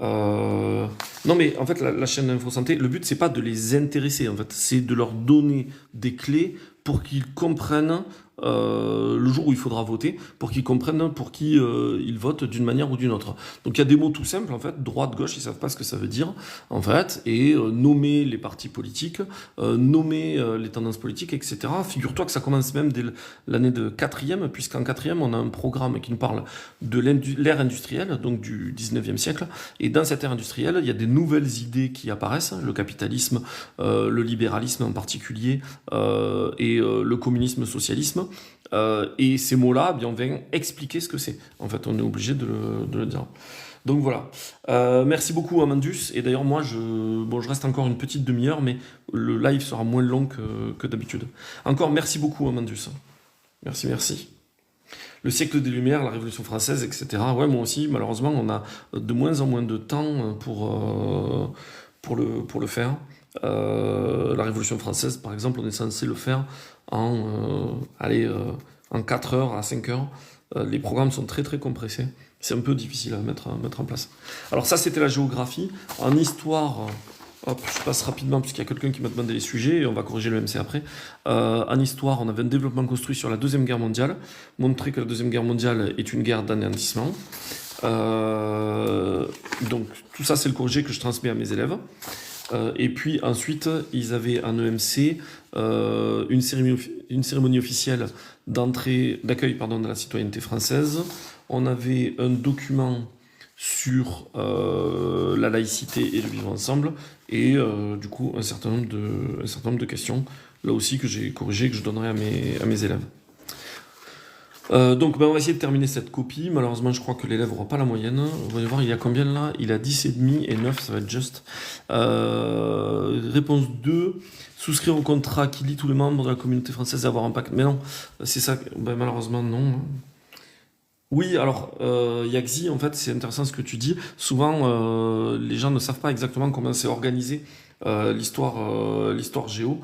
Non mais en fait la chaîne Info Santé, le but c'est pas de les intéresser en fait, c'est de leur donner des clés pour qu'ils comprennent le jour où il faudra voter, pour qu'ils comprennent pour qui ils votent d'une manière ou d'une autre. Donc il y a des mots tout simples en fait, droite, gauche, ils savent pas ce que ça veut dire en fait, et nommer les partis politiques, nommer les tendances politiques, etc. Figure-toi que ça commence même dès l'année de quatrième, puisqu'en quatrième on a un programme qui nous parle de l'ère industrielle, donc du 19e siècle, et dans cette ère industrielle, il y a des nouvelles idées qui apparaissent, le capitalisme, le libéralisme en particulier, et le communisme-socialisme. Et ces mots-là, bien, on vient expliquer ce que c'est. En fait, on est obligé de le dire. Donc voilà. Merci beaucoup Amandus. Et d'ailleurs, moi, je reste encore une petite demi-heure, mais le live sera moins long que d'habitude. Encore merci beaucoup Amandus. Merci, merci. Le siècle des Lumières, la Révolution française, etc. Ouais, moi aussi, malheureusement, on a de moins en moins de temps pour le faire. La Révolution française, par exemple, on est censé le faire en 4 heures à 5 heures. Les programmes sont très très compressés. C'est un peu difficile à mettre en place. Alors ça, c'était la géographie. En histoire, hop, je passe rapidement puisqu'il y a quelqu'un qui m'a demandé les sujets et on va corriger le MC après. En histoire, on avait un développement construit sur la Deuxième Guerre mondiale, montrer que la Deuxième Guerre mondiale est une guerre d'anéantissement. Donc tout ça, c'est le corrigé que je transmets à mes élèves. Et puis ensuite, ils avaient en EMC une cérémonie officielle d'accueil de la citoyenneté française. On avait un document sur la laïcité et le vivre ensemble, et du coup un certain nombre de questions, là aussi que j'ai corrigé, que je donnerai à mes élèves. Donc on va essayer de terminer cette copie. Malheureusement, je crois que l'élève n'aura pas la moyenne. Vous allez voir, il y a combien là? Il a 10,5 et 9, ça va être juste. Réponse 2. Souscrire au contrat qui lie tous les membres de la communauté française et avoir un pacte. Mais non, c'est ça. Malheureusement, non. Oui, alors, Yaxi, en fait, c'est intéressant ce que tu dis. Souvent, les gens ne savent pas exactement comment c'est organisé l'histoire géo.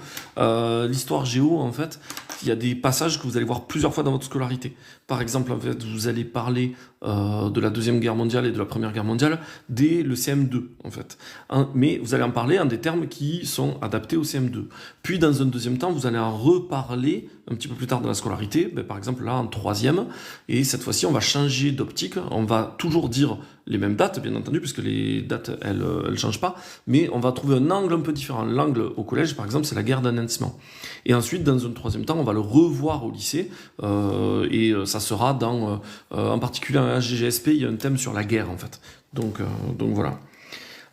L'histoire géo, en fait, il y a des passages que vous allez voir plusieurs fois dans votre scolarité. Par exemple, en fait, vous allez parler de la Deuxième Guerre mondiale et de la Première Guerre mondiale dès le CM2, en fait. Mais vous allez en parler en des termes qui sont adaptés au CM2. Puis, dans un deuxième temps, vous allez en reparler un petit peu plus tard dans la scolarité, par exemple là en troisième, et cette fois-ci, on va changer d'optique, on va toujours dire les mêmes dates, bien entendu, puisque les dates, elles changent pas, mais on va trouver un angle un peu différent. L'angle au collège, par exemple, c'est la guerre d'Annecy. Et ensuite, dans un troisième temps, on va le revoir au lycée, et ça sera dans, en particulier en HGGSP, il y a un thème sur la guerre, en fait. Donc voilà.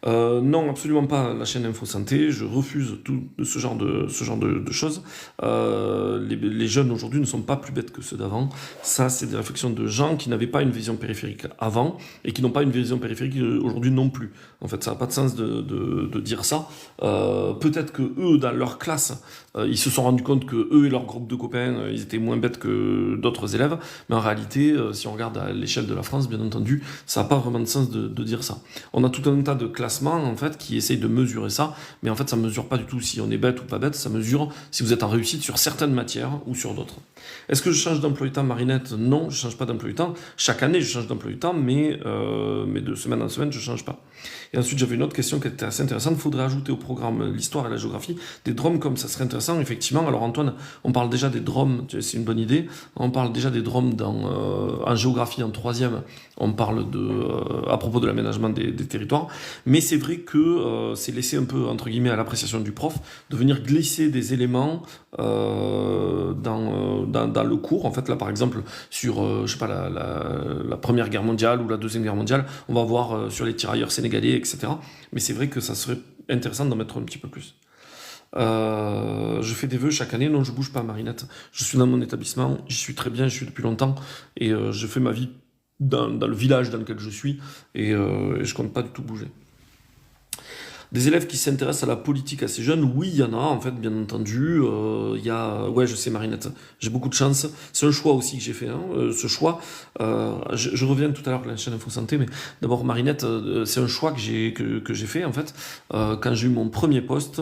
Non, absolument pas la chaîne Info Santé. Je refuse tout ce genre de choses. Les jeunes aujourd'hui ne sont pas plus bêtes que ceux d'avant. Ça, c'est des réflexions de gens qui n'avaient pas une vision périphérique avant et qui n'ont pas une vision périphérique aujourd'hui non plus. En fait, ça n'a pas de sens de dire ça. Peut-être que eux, dans leur classe, ils se sont rendus compte que eux et leur groupe de copains, ils étaient moins bêtes que d'autres élèves. Mais en réalité, si on regarde à l'échelle de la France, bien entendu, ça n'a pas vraiment de sens de dire ça. On a tout un tas de classes en fait, qui essaye de mesurer ça, mais en fait ça ne mesure pas du tout si on est bête ou pas bête, ça mesure si vous êtes en réussite sur certaines matières ou sur d'autres. Est-ce que je change d'emploi du temps, Marinette? Non, je ne change pas d'emploi du temps. Chaque année je change d'emploi du temps, mais de semaine en semaine je ne change pas. Et ensuite j'avais une autre question qui était assez intéressante. Il faudrait ajouter au programme l'histoire et la géographie des DROM, comme ça serait intéressant, effectivement. Alors Antoine, on parle déjà des DROM, c'est une bonne idée, on parle déjà des DROM en géographie en troisième, on parle à propos de l'aménagement des territoires, mais c'est vrai que c'est laissé un peu, entre guillemets, à l'appréciation du prof, de venir glisser des éléments dans le cours. En fait, là, par exemple, sur, je sais pas, la Première Guerre mondiale ou la Deuxième Guerre mondiale, on va voir sur les tirailleurs sénégalais, etc. Mais c'est vrai que ça serait intéressant d'en mettre un petit peu plus. Je fais des vœux chaque année. Non, je bouge pas, Marinette. Je suis dans mon établissement, j'y suis très bien, j'y suis depuis longtemps, et je fais ma vie dans le village dans lequel je suis, et je compte pas du tout bouger. Des élèves qui s'intéressent à la politique assez jeunes, oui, il y en a, en fait, bien entendu. Il y a... Ouais, je sais, Marinette, j'ai beaucoup de chance. C'est un choix aussi que j'ai fait, hein, ce choix. Je reviens tout à l'heure à la chaîne Info Santé, mais d'abord, Marinette, c'est un choix que j'ai fait, en fait. Quand j'ai eu mon premier poste,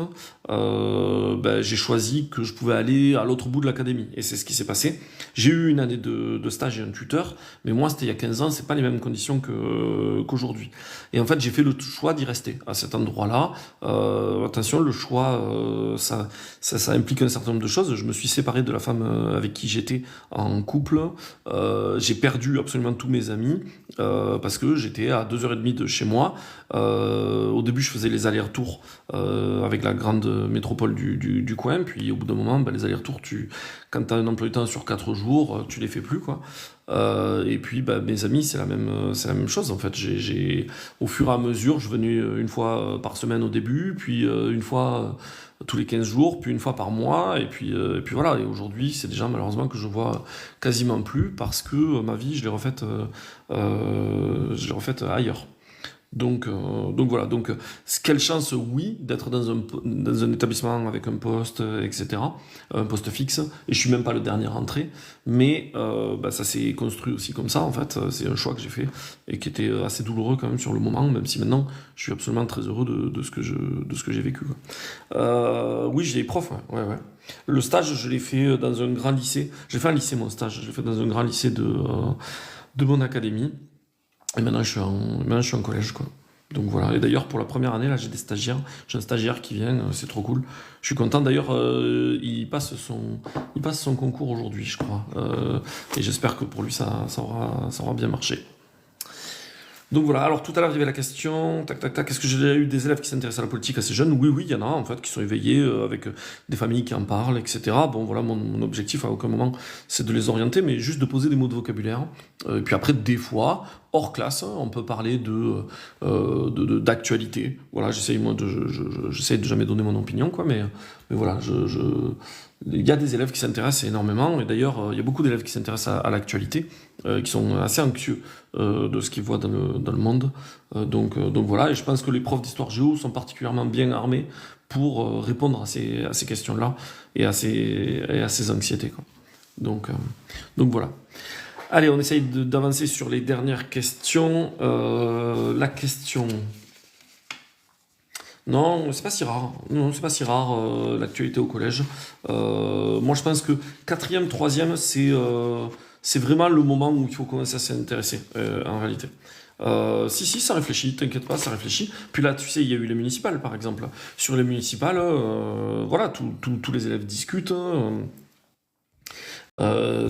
j'ai choisi que je pouvais aller à l'autre bout de l'académie. Et c'est ce qui s'est passé. J'ai eu une année de stage et un tuteur, mais moi, c'était il y a 15 ans, c'est pas les mêmes conditions qu'aujourd'hui. Et en fait, j'ai fait le choix d'y rester à cet endroit-là. Attention, le choix, ça implique un certain nombre de choses. Je me suis séparé de la femme avec qui j'étais en couple. J'ai perdu absolument tous mes amis parce que j'étais à 2h30 de chez moi. Au début, je faisais les allers-retours avec la grande métropole du coin. Puis au bout d'un moment, les allers-retours, quand tu as un emploi du temps sur 4 jours, tu les fais plus, quoi. Et puis mes amis, c'est la même chose en fait. Au fur et à mesure, je venais une fois par semaine au début, puis une fois tous les 15 jours, puis une fois par mois, et puis voilà. Et aujourd'hui, c'est des gens malheureusement que je vois quasiment plus parce que ma vie, je l'ai refaite ailleurs. Donc voilà, quelle chance, oui, d'être dans un établissement avec un poste, etc., un poste fixe, et je suis même pas le dernier rentré, mais ça s'est construit aussi comme ça, en fait, c'est un choix que j'ai fait, et qui était assez douloureux quand même sur le moment, même si maintenant, je suis absolument très heureux de ce que j'ai vécu, quoi. Oui, j'ai des profs, ouais. Le stage, je l'ai fait dans un grand lycée, j'ai fait un lycée, mon stage, je l'ai fait dans un grand lycée de mon académie, et maintenant je suis en collège, quoi. Donc voilà. Et d'ailleurs, pour la première année, là, j'ai des stagiaires. J'ai un stagiaire qui vient, c'est trop cool. Je suis content. D'ailleurs, il passe son concours aujourd'hui, je crois. Et j'espère que pour lui, ça aura bien marché. Donc voilà, alors tout à l'heure il y avait la question, est-ce que j'ai eu des élèves qui s'intéressent à la politique assez jeunes? Oui, il y en a en fait, qui sont éveillés, avec des familles qui en parlent, etc. Bon voilà, mon objectif à aucun moment c'est de les orienter, mais juste de poser des mots de vocabulaire. Et puis après, des fois, hors classe, on peut parler d'actualité. Voilà, j'essaye de jamais donner mon opinion, quoi, mais voilà, il y a des élèves qui s'intéressent énormément, et d'ailleurs, il y a beaucoup d'élèves qui s'intéressent à l'actualité, qui sont assez anxieux de ce qu'ils voient dans le monde. Donc voilà, et je pense que les profs d'histoire géo sont particulièrement bien armés pour répondre à ces questions-là et à ces anxiétés, quoi. Donc voilà. Allez, on essaye d'avancer sur les dernières questions. La question Non, c'est pas si rare. Non, c'est pas si rare, l'actualité au collège. Moi, je pense que quatrième, troisième, c'est vraiment le moment où il faut commencer à s'y intéresser, en réalité. Si, ça réfléchit, t'inquiète pas, ça réfléchit. Puis là, tu sais, il y a eu les municipales, par exemple. Sur les municipales, voilà, tous les élèves discutent.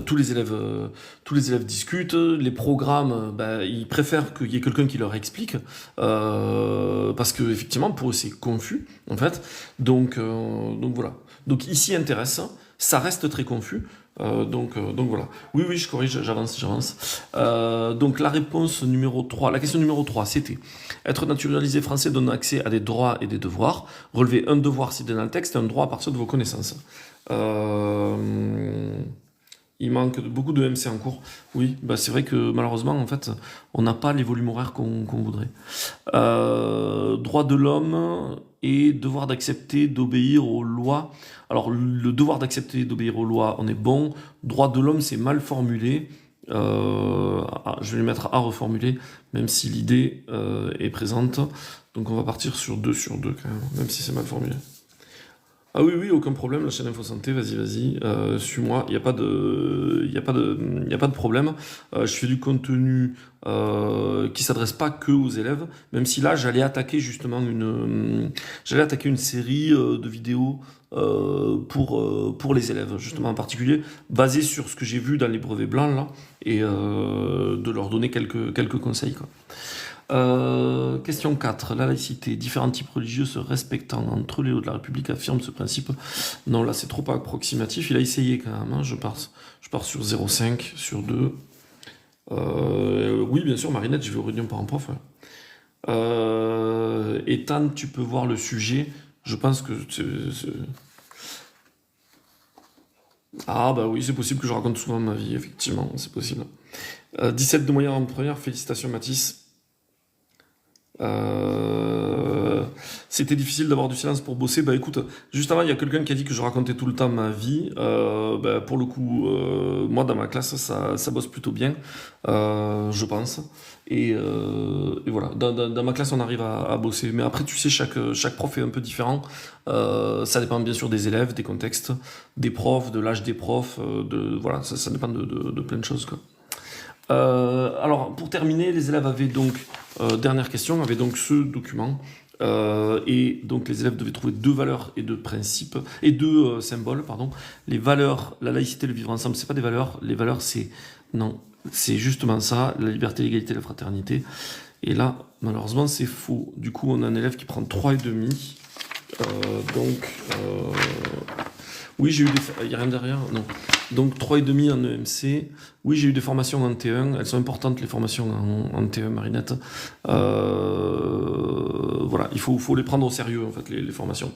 Tous les élèves discutent, les programmes, bah, ils préfèrent qu'il y ait quelqu'un qui leur explique, parce que effectivement pour eux c'est confus en fait. Donc voilà. Donc ils s'y intéressent, ça reste très confus. Donc voilà. Oui, oui, je corrige, j'avance. Donc la réponse numéro 3, la question numéro 3, c'était être naturalisé français donne accès à des droits et des devoirs. Relever un devoir cité dans le texte et un droit à partir de vos connaissances. Euh, il manque beaucoup de MC en cours. Oui, bah c'est vrai que malheureusement, en fait, on n'a pas les volumes horaires qu'on voudrait. Droit de l'homme et devoir d'accepter d'obéir aux lois. Alors, le devoir d'accepter d'obéir aux lois, on est bon. Droit de l'homme, c'est mal formulé. Je vais les mettre à reformuler, même si l'idée est présente. Donc, on va partir sur deux quand même si c'est mal formulé. Ah oui, oui, aucun problème, la chaîne Info Santé, vas-y, suis-moi, il n'y a pas de, y a pas de problème. Je fais du contenu qui s'adresse pas que aux élèves, même si là, j'allais attaquer une série de vidéos pour les élèves, justement en particulier, basées sur ce que j'ai vu dans les brevets blancs, là, et de leur donner quelques conseils, quoi. Question 4. La laïcité. Différents types religieux se respectant entre les hauts de la République affirment ce principe. Non, là, c'est trop approximatif. Il a essayé quand même. Hein. Je pars sur 0,5, sur 2. Oui, bien sûr, Marinette, je vais aux réunions parents-prof. Ouais. Ethan, tu peux voir le sujet. Je pense que... Ah, bah oui, c'est possible que je raconte souvent ma vie, effectivement, c'est possible. 17 de moyenne en première. Félicitations, Mathis. C'était difficile d'avoir du silence pour bosser. Bah écoute, juste avant, il y a quelqu'un qui a dit que je racontais tout le temps ma vie. Bah, pour le coup, moi dans ma classe, ça bosse plutôt bien, je pense. Et voilà, dans ma classe, on arrive à bosser. Mais après, tu sais, chaque prof est un peu différent. Ça dépend bien sûr des élèves, des contextes, des profs, de l'âge des profs. Voilà, ça dépend de plein de choses, quoi. Alors, pour terminer, les élèves avaient donc, dernière question, avaient donc ce document. Et donc, les élèves devaient trouver deux valeurs et deux principes, et deux symboles, pardon. Les valeurs, la laïcité, le vivre ensemble, c'est pas des valeurs. Les valeurs, c'est, non, c'est justement ça, la liberté, l'égalité, la fraternité. Et là, malheureusement, c'est faux. Du coup, on a un élève qui prend 3,5. Oui, j'ai eu des... Il n'y a rien derrière, non. Donc 3,5 en EMC. Oui, j'ai eu des formations en T1. Elles sont importantes, les formations en T1, Marinette. Voilà, il faut les prendre au sérieux, en fait, les formations.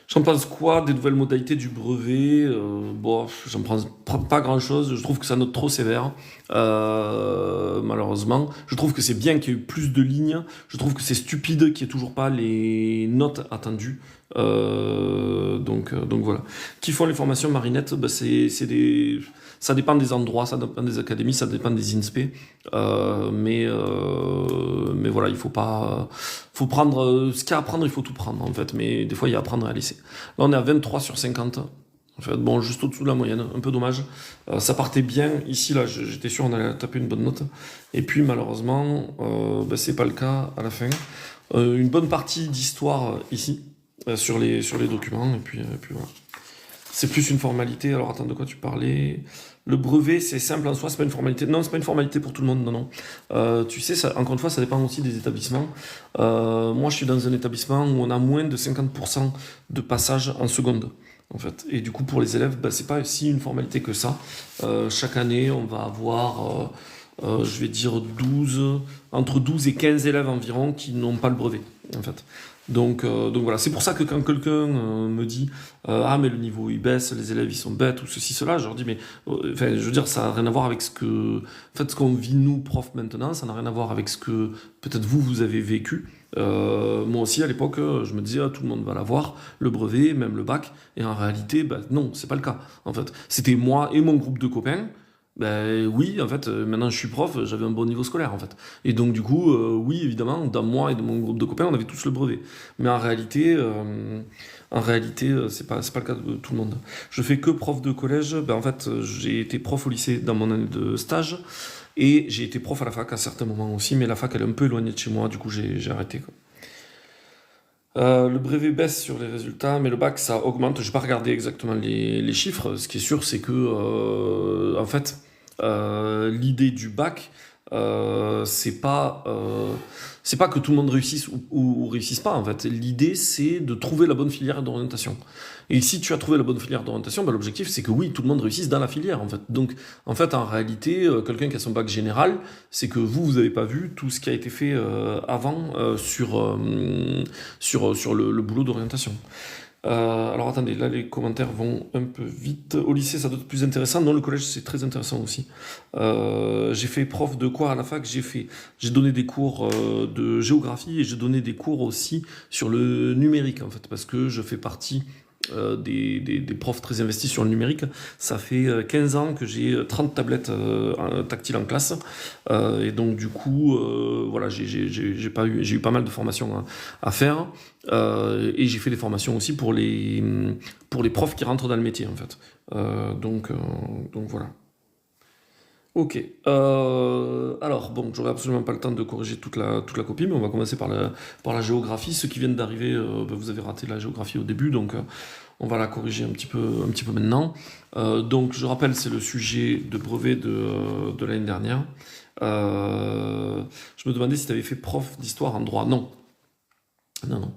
J'en pense quoi des nouvelles modalités du brevet? Bon, j'en pense pas grand-chose. Je trouve que ça note trop sévère, malheureusement. Je trouve que c'est bien qu'il y ait eu plus de lignes. Je trouve que c'est stupide qu'il n'y ait toujours pas les notes attendues. Donc voilà. Qui font les formations Marinette? Bah, ça dépend des endroits, ça dépend des académies, ça dépend des INSPE. Mais voilà, il faut pas... Faut prendre... ce qu'il y a à prendre, il faut tout prendre, en fait. Mais des fois, il y a à prendre et à laisser. Là, on est à 23 sur 50. En fait, bon, juste au-dessous de la moyenne. Un peu dommage. Ça partait bien. Ici, là, j'étais sûr qu'on allait taper une bonne note. Et puis, malheureusement, bah, c'est pas le cas à la fin. Une bonne partie d'histoire ici, sur les documents. Et puis voilà. C'est plus une formalité. Alors, attends, de quoi tu parlais? Le brevet, c'est simple en soi, c'est pas une formalité. Non, c'est pas une formalité pour tout le monde, non. Tu sais, ça, encore une fois, ça dépend aussi des établissements. Moi, je suis dans un établissement où on a moins de 50% de passage en seconde, en fait. Et du coup, pour les élèves, bah, c'est pas si une formalité que ça. Chaque année, on va avoir, je vais dire, entre 12 et 15 élèves environ qui n'ont pas le brevet, en fait. Donc voilà, c'est pour ça que quand quelqu'un me dit ah mais le niveau il baisse, les élèves ils sont bêtes ou ceci cela, je leur dis mais enfin je veux dire ça n'a rien à voir avec ce qu'on vit nous profs maintenant, ça n'a rien à voir avec ce que peut-être vous avez vécu. Moi aussi à l'époque je me disais ah, tout le monde va l'avoir, le brevet, même le bac, et en réalité bah, non c'est pas le cas en fait. C'était moi et mon groupe de copains. Ben oui, en fait, maintenant je suis prof, j'avais un bon niveau scolaire, en fait. Et donc du coup, oui, évidemment, dans moi et dans mon groupe de copains, on avait tous le brevet. Mais en réalité, c'est pas le cas de tout le monde. Je fais que prof de collège. Ben, en fait, j'ai été prof au lycée dans mon année de stage. Et j'ai été prof à la fac à certains moments aussi, mais la fac elle est un peu éloignée de chez moi, du coup j'ai arrêté, quoi. Le brevet baisse sur les résultats, mais le bac ça augmente. Je n'ai pas regardé exactement les chiffres. Ce qui est sûr, c'est que en fait, l'idée du bac, c'est pas que tout le monde réussisse ou réussisse pas. En fait, l'idée c'est de trouver la bonne filière d'orientation. Et si tu as trouvé la bonne filière d'orientation, ben, l'objectif c'est que oui, tout le monde réussisse dans la filière. En fait, donc en fait, en réalité, quelqu'un qui a son bac général, c'est que vous avez pas vu tout ce qui a été fait avant sur le boulot d'orientation. Alors attendez, là les commentaires vont un peu vite. Au lycée, ça doit être plus intéressant. Non, le collège, c'est très intéressant aussi. J'ai fait prof de quoi à la fac? J'ai donné des cours de géographie et j'ai donné des cours aussi sur le numérique en fait, parce que je fais partie des profs très investis sur le numérique. Ça fait 15 ans que j'ai 30 tablettes tactiles en classe. Et donc, du coup, voilà, j'ai eu pas mal de formations à faire. Et j'ai fait des formations aussi pour les profs qui rentrent dans le métier, en fait. Donc voilà. Ok. Alors, bon, j'aurai absolument pas le temps de corriger toute la copie, mais on va commencer par la géographie. Ceux qui viennent d'arriver, ben, vous avez raté la géographie au début, donc on va la corriger un petit peu maintenant. Donc, je rappelle, c'est le sujet de brevet de l'année dernière. Je me demandais si tu avais fait prof d'histoire en droit. Non. Non, non.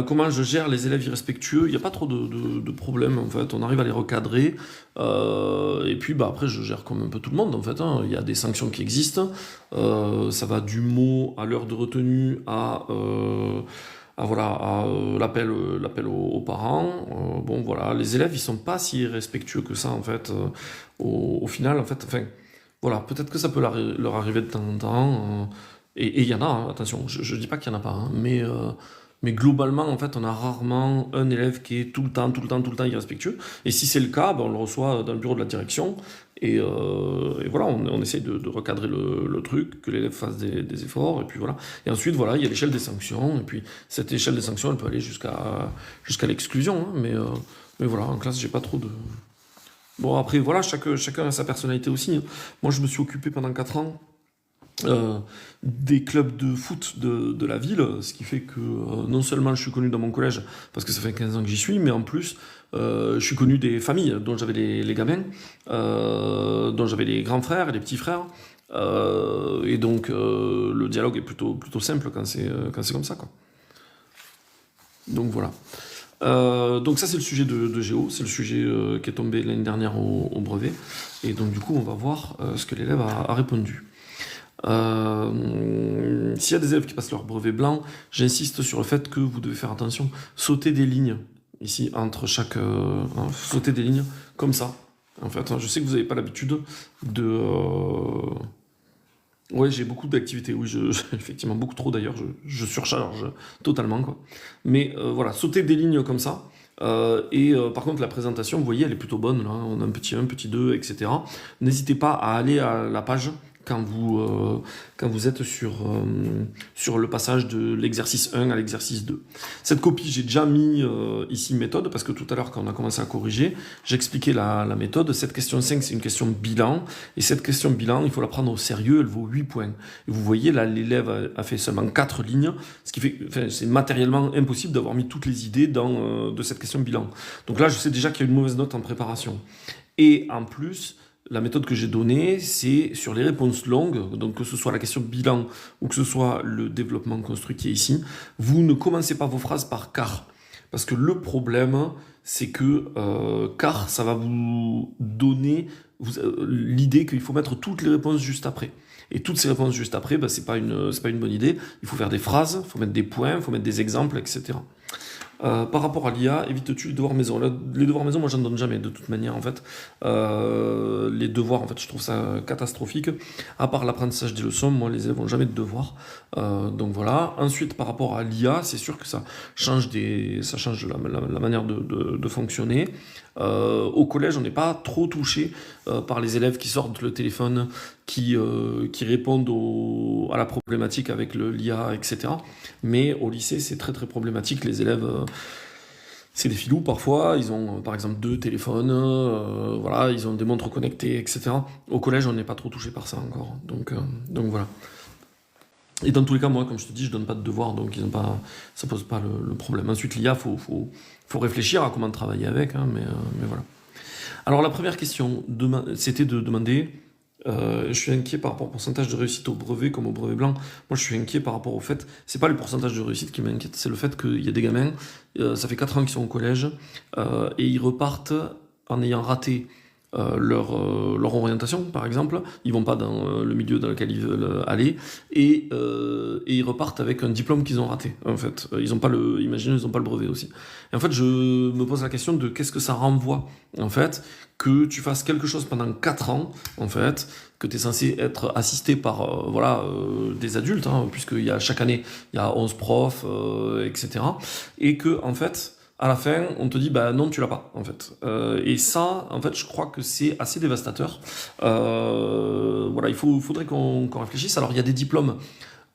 Comment je gère les élèves irrespectueux? Il n'y a pas trop de problèmes en fait, on arrive à les recadrer. Et puis bah, après je gère comme un peu tout le monde en fait, hein. Il y a des sanctions qui existent. Ça va du mot à l'heure de retenue voilà, l'appel aux parents. Bon voilà, les élèves ils sont pas si irrespectueux que ça en fait. Au final en fait, enfin voilà, peut-être que ça peut leur arriver de temps en temps. Et il y en a, hein, attention, je dis pas qu'il y en a pas, hein, mais globalement, en fait, on a rarement un élève qui est tout le temps, tout le temps, tout le temps irrespectueux. Et si c'est le cas, ben, on le reçoit dans le bureau de la direction. Et voilà, on essaye de recadrer le truc, que l'élève fasse des efforts. Et puis voilà. Et ensuite, voilà, il y a l'échelle des sanctions. Et puis cette échelle des sanctions, elle peut aller jusqu'à l'exclusion, hein. Mais voilà, en classe, j'ai pas trop de. Bon, après, voilà, chacun a sa personnalité aussi, hein. Moi, je me suis occupé pendant 4 ans euh, des clubs de foot de la ville, ce qui fait que non seulement je suis connu dans mon collège, parce que ça fait 15 ans que j'y suis, mais en plus je suis connu des familles dont j'avais les gamins, dont j'avais les grands frères et les petits frères. Et donc le dialogue est plutôt simple quand c'est comme ça, quoi. Donc voilà. Donc ça c'est le sujet de Géo, c'est le sujet qui est tombé l'année dernière au brevet. Et donc du coup on va voir ce que l'élève a répondu. S'il y a des élèves qui passent leur brevet blanc, j'insiste sur le fait que vous devez faire attention. Sauter des lignes, ici, entre chaque. Sauter des lignes, comme ça. En fait, hein, je sais que vous n'avez pas l'habitude de. Ouais, j'ai beaucoup d'activités, oui, effectivement, beaucoup trop d'ailleurs, je surcharge totalement, quoi. Mais voilà, sauter des lignes comme ça. Par contre, la présentation, vous voyez, elle est plutôt bonne, là. On a un petit 1, petit 2, etc. N'hésitez pas à aller à la page quand vous êtes sur le passage de l'exercice 1 à l'exercice 2. Cette copie, j'ai déjà mis ici méthode, parce que tout à l'heure, quand on a commencé à corriger, j'expliquais la méthode. Cette question 5, c'est une question bilan, et cette question bilan, il faut la prendre au sérieux, elle vaut 8 points. Et vous voyez, là, l'élève a fait seulement 4 lignes, ce qui fait, enfin, c'est matériellement impossible d'avoir mis toutes les idées de cette question bilan. Donc là, je sais déjà qu'il y a une mauvaise note en préparation. Et en plus, la méthode que j'ai donnée, c'est sur les réponses longues, donc que ce soit la question bilan ou que ce soit le développement construit qui est ici, vous ne commencez pas vos phrases par car. Parce que le problème, c'est que car, ça va vous donner l'idée qu'il faut mettre toutes les réponses juste après. Et toutes ces réponses juste après, c'est pas une bonne idée. Il faut faire des phrases, il faut mettre des points, il faut mettre des exemples, etc. Par rapport à l'IA, évites-tu les devoirs maison? Les devoirs maison, moi, j'en donne jamais, de toute manière, en fait. Les devoirs, en fait, je trouve ça catastrophique. À part l'apprentissage des leçons, moi, les élèves n'ont jamais de devoirs. Donc voilà. Ensuite, par rapport à l'IA, c'est sûr que ça change la manière de fonctionner. Au collège, on n'est pas trop touché par les élèves qui sortent le téléphone, qui répondent à la problématique avec l'IA, etc. Mais au lycée, c'est très très problématique. Les élèves, c'est des filous parfois. Ils ont par exemple deux téléphones, voilà, ils ont des montres connectées, etc. Au collège, on n'est pas trop touché par ça encore. Donc voilà. Et dans tous les cas, moi, comme je te dis, je donne pas de devoirs, donc ça pose pas le problème. Ensuite, l'IA, faut réfléchir à comment travailler avec, hein, mais voilà. Alors la première question, c'était de demander, je suis inquiet par rapport au pourcentage de réussite au brevet comme au brevet blanc. Moi je suis inquiet par rapport au fait, c'est pas le pourcentage de réussite qui m'inquiète, c'est le fait qu'il y a des gamins, ça fait 4 ans qu'ils sont au collège, et ils repartent en ayant raté leur orientation, par exemple. Ils vont pas dans le milieu dans lequel ils veulent aller, et ils repartent avec un diplôme qu'ils ont raté, en fait. Ils ont pas imaginez, ils ont pas le brevet aussi. Et en fait, je me pose la question de qu'est-ce que ça renvoie, en fait, que tu fasses quelque chose pendant 4 ans, en fait, que tu es censé être assisté par des adultes, hein, chaque année, il y a 11 profs, etc. Et que, en fait, à la fin, on te dit, bah non, tu l'as pas, en fait. Et ça, en fait, je crois que c'est assez dévastateur. Voilà, faudrait qu'on réfléchisse. Alors, il y a des diplômes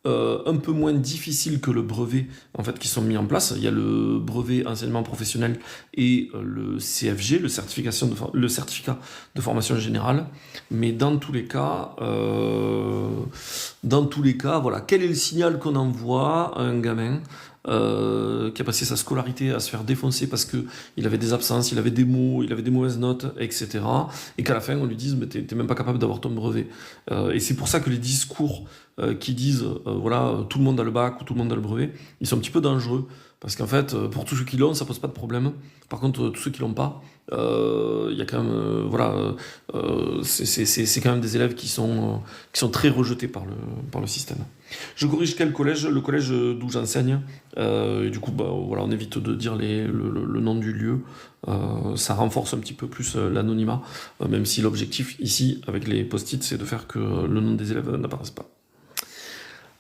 un peu moins difficiles que le brevet, en fait, qui sont mis en place. Il y a le brevet enseignement professionnel et le CFG, le certificat de formation générale. Mais dans tous les cas, voilà, quel est le signal qu'on envoie à un gamin qui a passé sa scolarité à se faire défoncer parce que il avait des absences, il avait des mots, il avait des mauvaises notes, etc. Et qu'à la fin on lui dise mais t'es même pas capable d'avoir ton brevet. Et c'est pour ça que les discours qui disent voilà tout le monde a le bac ou tout le monde a le brevet, ils sont un petit peu dangereux parce qu'en fait pour tous ceux qui l'ont ça pose pas de problème. Par contre tous ceux qui l'ont pas, il y a quand même c'est quand même des élèves qui sont très rejetés par le système. Je corrige quel collège? Le collège d'où j'enseigne. Et du coup, bah, voilà, on évite de dire le nom du lieu. Ça renforce un petit peu plus l'anonymat, même si l'objectif ici, avec les post-it, c'est de faire que le nom des élèves n'apparaisse pas.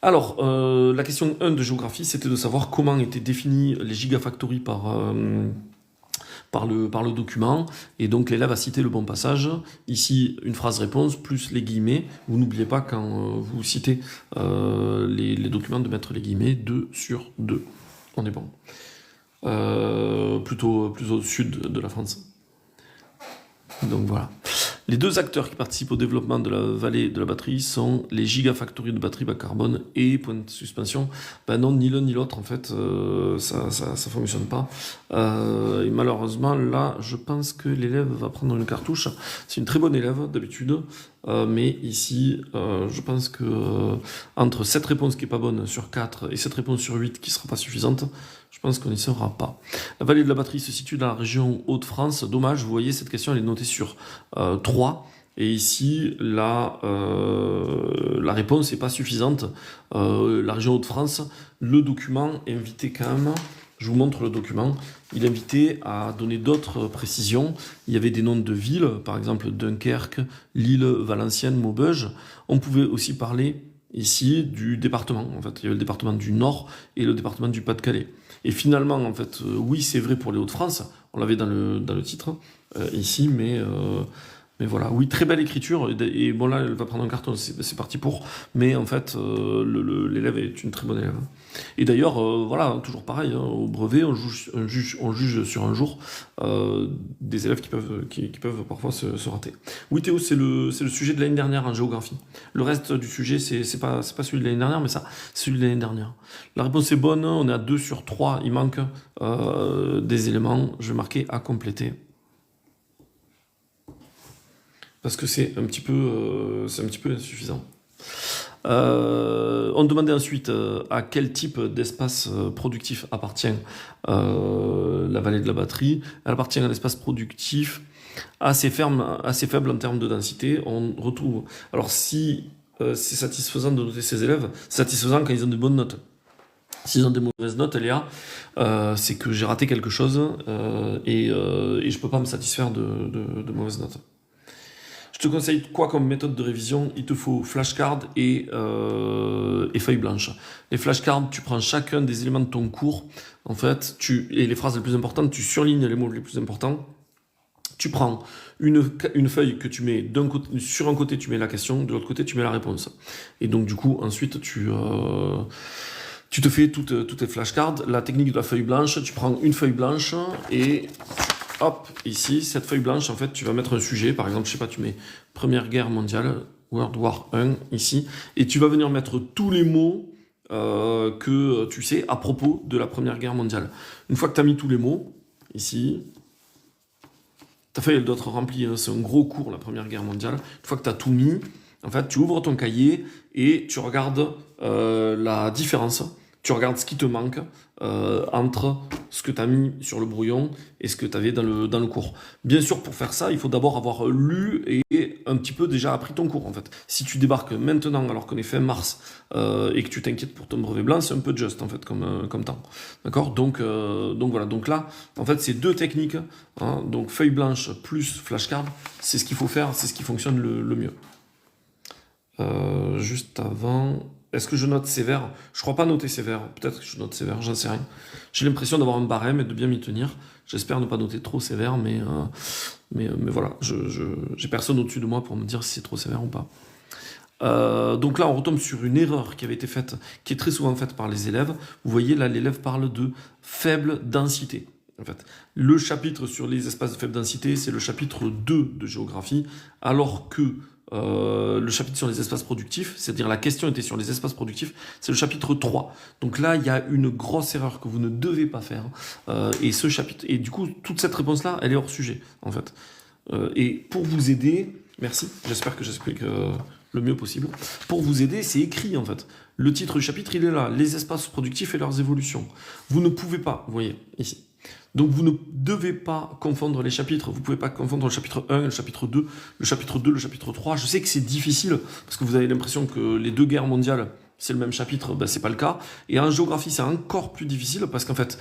Alors, la question 1 de géographie, c'était de savoir comment étaient définis les gigafactories par le document, et donc l'élève a cité le bon passage. Ici, une phrase réponse plus les guillemets. Vous n'oubliez pas quand vous citez les documents de mettre les guillemets 2 sur 2. On est bon. Plutôt plus au sud de la France. Donc voilà. Les deux acteurs qui participent au développement de la vallée de la batterie sont les gigafactories de batteries bas carbone et point de suspension. Ben non, ni l'un ni l'autre, en fait, ça fonctionne pas. Et malheureusement, là, je pense que l'élève va prendre une cartouche. C'est une très bonne élève, d'habitude. Mais ici, je pense que entre cette réponse qui est pas bonne sur 4 et cette réponse sur 8 qui sera pas suffisante, je pense qu'on n'y sera pas. La vallée de la batterie se situe dans la région Hauts-de-France. Dommage, vous voyez, cette question elle est notée sur 3. Et ici, la réponse n'est pas suffisante. La région Hauts-de-France, le document invitait quand même, je vous montre le document, il invitait à donner d'autres précisions. Il y avait des noms de villes, par exemple Dunkerque, Lille, Valenciennes, Maubeuge. On pouvait aussi parler ici du département. En fait, il y avait le département du Nord et le département du Pas-de-Calais. Et finalement, en fait, oui, c'est vrai pour les Hauts-de-France. On l'avait dans le titre ici, mais voilà, oui, très belle écriture, et bon là, elle va prendre un carton, c'est parti pour, mais en fait, l'élève est une très bonne élève. Et d'ailleurs, voilà, toujours pareil, hein, au brevet, on juge sur un jour des élèves qui peuvent parfois se rater. Oui, Théo, c'est le sujet de l'année dernière en géographie. Le reste du sujet, c'est pas celui de l'année dernière, mais ça, c'est celui de l'année dernière. La réponse est bonne, on est à 2 sur 3, il manque des éléments, je vais marquer à compléter. Parce que c'est un petit peu insuffisant. On demandait ensuite à quel type d'espace productif appartient la vallée de la batterie. Elle appartient à un espace productif assez faible en termes de densité. On retrouve. Alors si c'est satisfaisant de noter ces élèves, c'est satisfaisant quand ils ont de bonnes notes. S'ils ont des mauvaises notes, Léa, c'est que j'ai raté quelque chose et je peux pas me satisfaire de mauvaises notes. Je te conseille quoi comme méthode de révision? Il te faut flashcard et feuille blanche. Les flashcards, tu prends chacun des éléments de ton cours, en fait, et les phrases les plus importantes, tu surlignes les mots les plus importants. Tu prends une feuille que tu mets sur un côté, tu mets la question, de l'autre côté, tu mets la réponse. Et donc, du coup, ensuite, tu te fais toutes tes flashcards. La technique de la feuille blanche, tu prends une feuille blanche et hop, ici, cette feuille blanche, en fait, tu vas mettre un sujet. Par exemple, je sais pas, tu mets Première Guerre mondiale, World War 1, ici, et tu vas venir mettre tous les mots que tu sais à propos de la Première Guerre mondiale. Une fois que tu as mis tous les mots, ici, ta feuille, elle doit être remplie, hein, c'est un gros cours, la Première Guerre mondiale. Une fois que tu as tout mis, en fait, tu ouvres ton cahier et tu regardes la différence. Tu regardes ce qui te manque entre ce que tu as mis sur le brouillon et ce que tu avais dans le cours. Bien sûr, pour faire ça, il faut d'abord avoir lu et un petit peu déjà appris ton cours, en fait. Si tu débarques maintenant, alors qu'on est fin mars, et que tu t'inquiètes pour ton brevet blanc, c'est un peu juste, en fait, comme temps. D'accord, donc voilà. Donc là, en fait, c'est deux techniques. Hein, donc feuille blanche plus flashcard, c'est ce qu'il faut faire, c'est ce qui fonctionne le mieux. Juste avant... Est-ce que je note sévère? Je crois pas noter sévère. Peut-être que je note sévère, j'en sais rien. J'ai l'impression d'avoir un barème et de bien m'y tenir. J'espère ne pas noter trop sévère, mais voilà. J'ai personne au-dessus de moi pour me dire si c'est trop sévère ou pas. Donc là, on retombe sur une erreur qui avait été faite, qui est très souvent faite par les élèves. Vous voyez, là, l'élève parle de faible densité. En fait, le chapitre sur les espaces de faible densité, c'est le chapitre 2 de géographie, alors que le chapitre sur les espaces productifs, c'est-à-dire la question était sur les espaces productifs, c'est le chapitre 3. Donc là, il y a une grosse erreur que vous ne devez pas faire. Et ce chapitre, et du coup, toute cette réponse-là, elle est hors sujet, en fait. Et pour vous aider, merci, j'espère que j'explique le mieux possible. Pour vous aider, c'est écrit, en fait. Le titre du chapitre, il est là, les espaces productifs et leurs évolutions. Vous ne pouvez pas, vous voyez, ici. Donc vous ne devez pas confondre les chapitres, vous ne pouvez pas confondre le chapitre 1 et le chapitre 2, le chapitre 2, le chapitre 3. Je sais que c'est difficile, parce que vous avez l'impression que les deux guerres mondiales, c'est le même chapitre, ben c'est pas le cas. Et en géographie, c'est encore plus difficile, parce qu'en fait,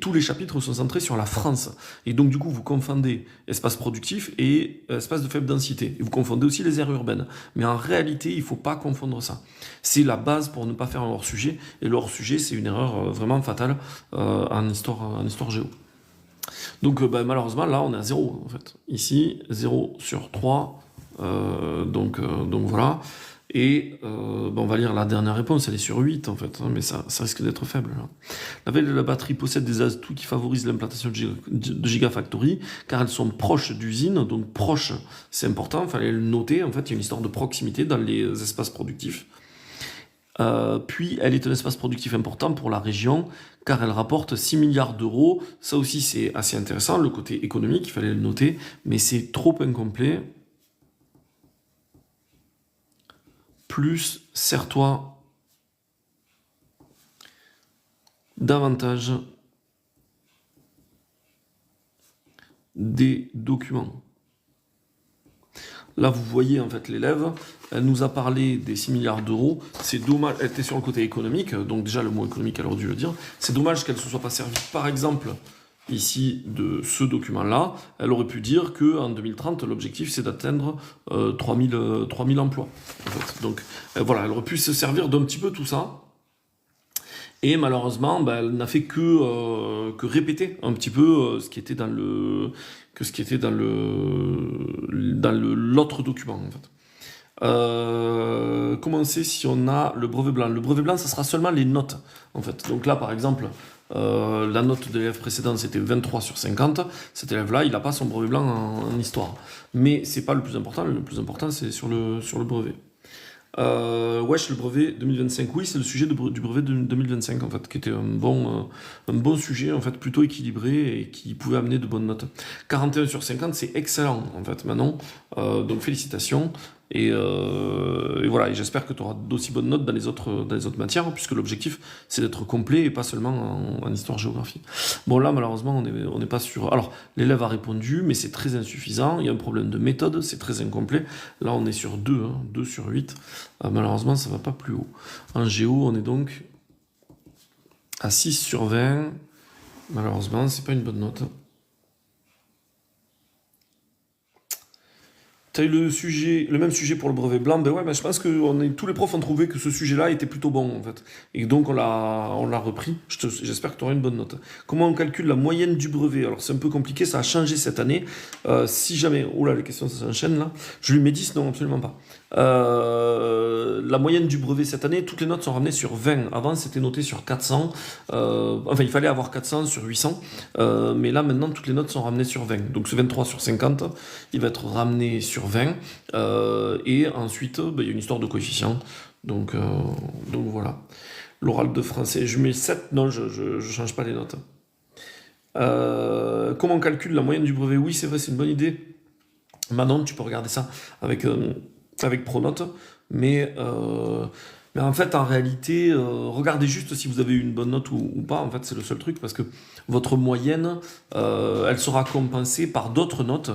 tous les chapitres sont centrés sur la France. Et donc du coup, vous confondez espace productif et espace de faible densité. Et vous confondez aussi les aires urbaines. Mais en réalité, il ne faut pas confondre ça. C'est la base pour ne pas faire un hors-sujet. Et le hors-sujet, c'est une erreur vraiment fatale en histoire géo. Donc malheureusement, là, on est à 0, en fait. Ici, 0 sur 3. Donc voilà. Et on va lire la dernière réponse, elle est sur 8, en fait. Hein, mais ça risque d'être faible. Là. La veille de la batterie possède des atouts qui favorisent l'implantation de Gigafactory, car elles sont proches d'usines. Donc proches, c'est important, il fallait le noter. En fait, il y a une histoire de proximité dans les espaces productifs. Puis elle est un espace productif important pour la région car elle rapporte 6 milliards d'euros. Ça aussi c'est assez intéressant, le côté économique, il fallait le noter, mais c'est trop incomplet. Plus sers-toi davantage des documents. Là, vous voyez, en fait, l'élève, elle nous a parlé des 6 milliards d'euros. C'est dommage, elle était sur le côté économique, donc déjà, le mot économique, elle aurait dû le dire. C'est dommage qu'elle ne se soit pas servie, par exemple, ici, de ce document-là. Elle aurait pu dire qu'en 2030, l'objectif, c'est d'atteindre 3000 emplois. En fait. Donc, voilà, elle aurait pu se servir d'un petit peu tout ça. Et malheureusement, elle n'a fait que répéter un petit peu ce qui était dans l'autre document, en fait. Comment c'est si on a le brevet blanc? Le brevet blanc, ça sera seulement les notes, en fait. Donc là, par exemple, la note de l'élève précédent, c'était 23 sur 50. Cet élève-là, il n'a pas son brevet blanc en histoire. Mais c'est pas le plus important. Le plus important, c'est sur le brevet. Wesh, le brevet 2025, oui, c'est le sujet du brevet de 2025, en fait, qui était un bon sujet, en fait, plutôt équilibré et qui pouvait amener de bonnes notes. 41 sur 50, c'est excellent, en fait, Manon. Donc, félicitations. Et voilà, et j'espère que tu auras d'aussi bonnes notes dans les autres matières, puisque l'objectif, c'est d'être complet et pas seulement en histoire-géographie. Bon, là, malheureusement, on n'est pas sûr. Alors, l'élève a répondu, mais c'est très insuffisant. Il y a un problème de méthode, c'est très incomplet. Là, on est sur 2, 2 sur 8. Malheureusement, ça ne va pas plus haut. En géo, on est donc À 6 sur 20, malheureusement, c'est pas une bonne note. Tu as eu le même sujet pour le brevet blanc. Ben ouais, mais je pense que tous les profs ont trouvé que ce sujet-là était plutôt bon, en fait. Et donc, on l'a repris. J'espère que tu auras une bonne note. Comment on calcule la moyenne du brevet? Alors, c'est un peu compliqué, ça a changé cette année. Si jamais... Oh là, les questions, ça s'enchaîne, là. Je lui mets 10, non, absolument pas. La moyenne du brevet cette année, toutes les notes sont ramenées sur 20. Avant, c'était noté sur 400. Enfin, il fallait avoir 400 sur 800. Mais là, maintenant, toutes les notes sont ramenées sur 20. Donc, ce 23 sur 50, il va être ramené sur 20. Et ensuite, il y a une histoire de coefficient. Donc voilà. L'oral de français, je mets 7. Non, je change pas les notes. Comment on calcule la moyenne du brevet? Oui, c'est vrai, c'est une bonne idée. Manon, tu peux regarder ça avec Pronote. Mais en fait, en réalité, regardez juste si vous avez eu une bonne note ou pas. En fait, c'est le seul truc parce que votre moyenne, elle sera compensée par d'autres notes.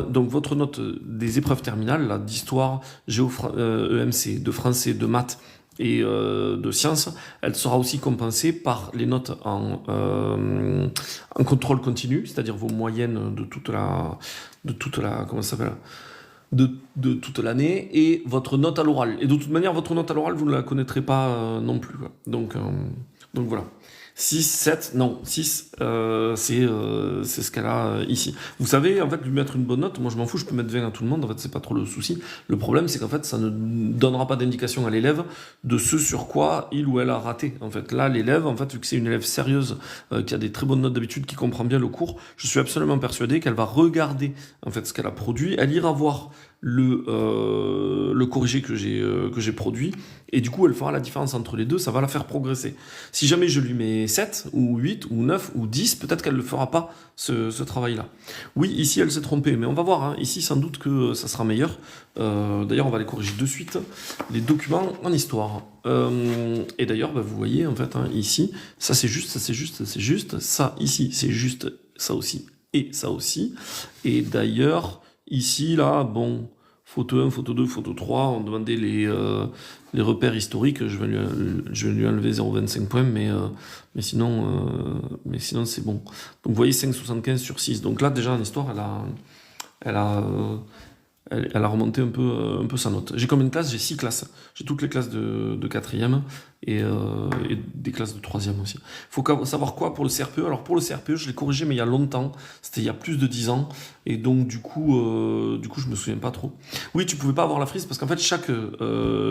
Donc votre note des épreuves terminales, là, d'histoire, EMC, de français, de maths et de sciences, elle sera aussi compensée par les notes en contrôle continu, c'est-à-dire vos moyennes de toute la, comment ça s'appelle, de toute l'année, et votre note à l'oral. Et de toute manière, votre note à l'oral, vous ne la connaîtrez pas non plus, quoi. Donc voilà. 6, 7, non, 6, c'est ce qu'elle a ici. Vous savez, en fait, lui mettre une bonne note, moi je m'en fous, je peux mettre 20 à tout le monde, en fait, c'est pas trop le souci. Le problème, c'est qu'en fait, ça ne donnera pas d'indication à l'élève de ce sur quoi il ou elle a raté. En fait, là, l'élève, en fait, vu que c'est une élève sérieuse, qui a des très bonnes notes d'habitude, qui comprend bien le cours, je suis absolument persuadé qu'elle va regarder, en fait, ce qu'elle a produit, elle ira voir le corrigé que j'ai produit, et du coup elle fera la différence entre les deux, ça va la faire progresser. Si jamais je lui mets 7 ou 8 ou 9 ou 10, peut-être qu'elle ne fera pas ce travail-là. Oui, ici elle s'est trompée, mais on va voir, hein. Ici sans doute que ça sera meilleur. D'ailleurs on va les corriger de suite, les documents en histoire. Et d'ailleurs vous voyez en fait, hein, ici, ça c'est juste, ça c'est juste, ça c'est juste, ça ici c'est juste, ça aussi et ça aussi. Et d'ailleurs ici, là, bon, photo 1, photo 2, photo 3, on demandait les repères historiques, je vais lui enlever 0,25 points, mais sinon c'est bon. Donc vous voyez 5,75 sur 6. Donc là, déjà en histoire, elle a remonté un peu sa note. J'ai combien de classes? J'ai 6 classes. J'ai toutes les classes de 4e et des classes de 3e aussi. Il faut savoir quoi pour le CRPE? Alors pour le CRPE, je l'ai corrigé, mais il y a longtemps. C'était il y a plus de 10 ans. Et donc du coup, je me souviens pas trop. Oui, tu pouvais pas avoir la frise parce qu'en fait, chaque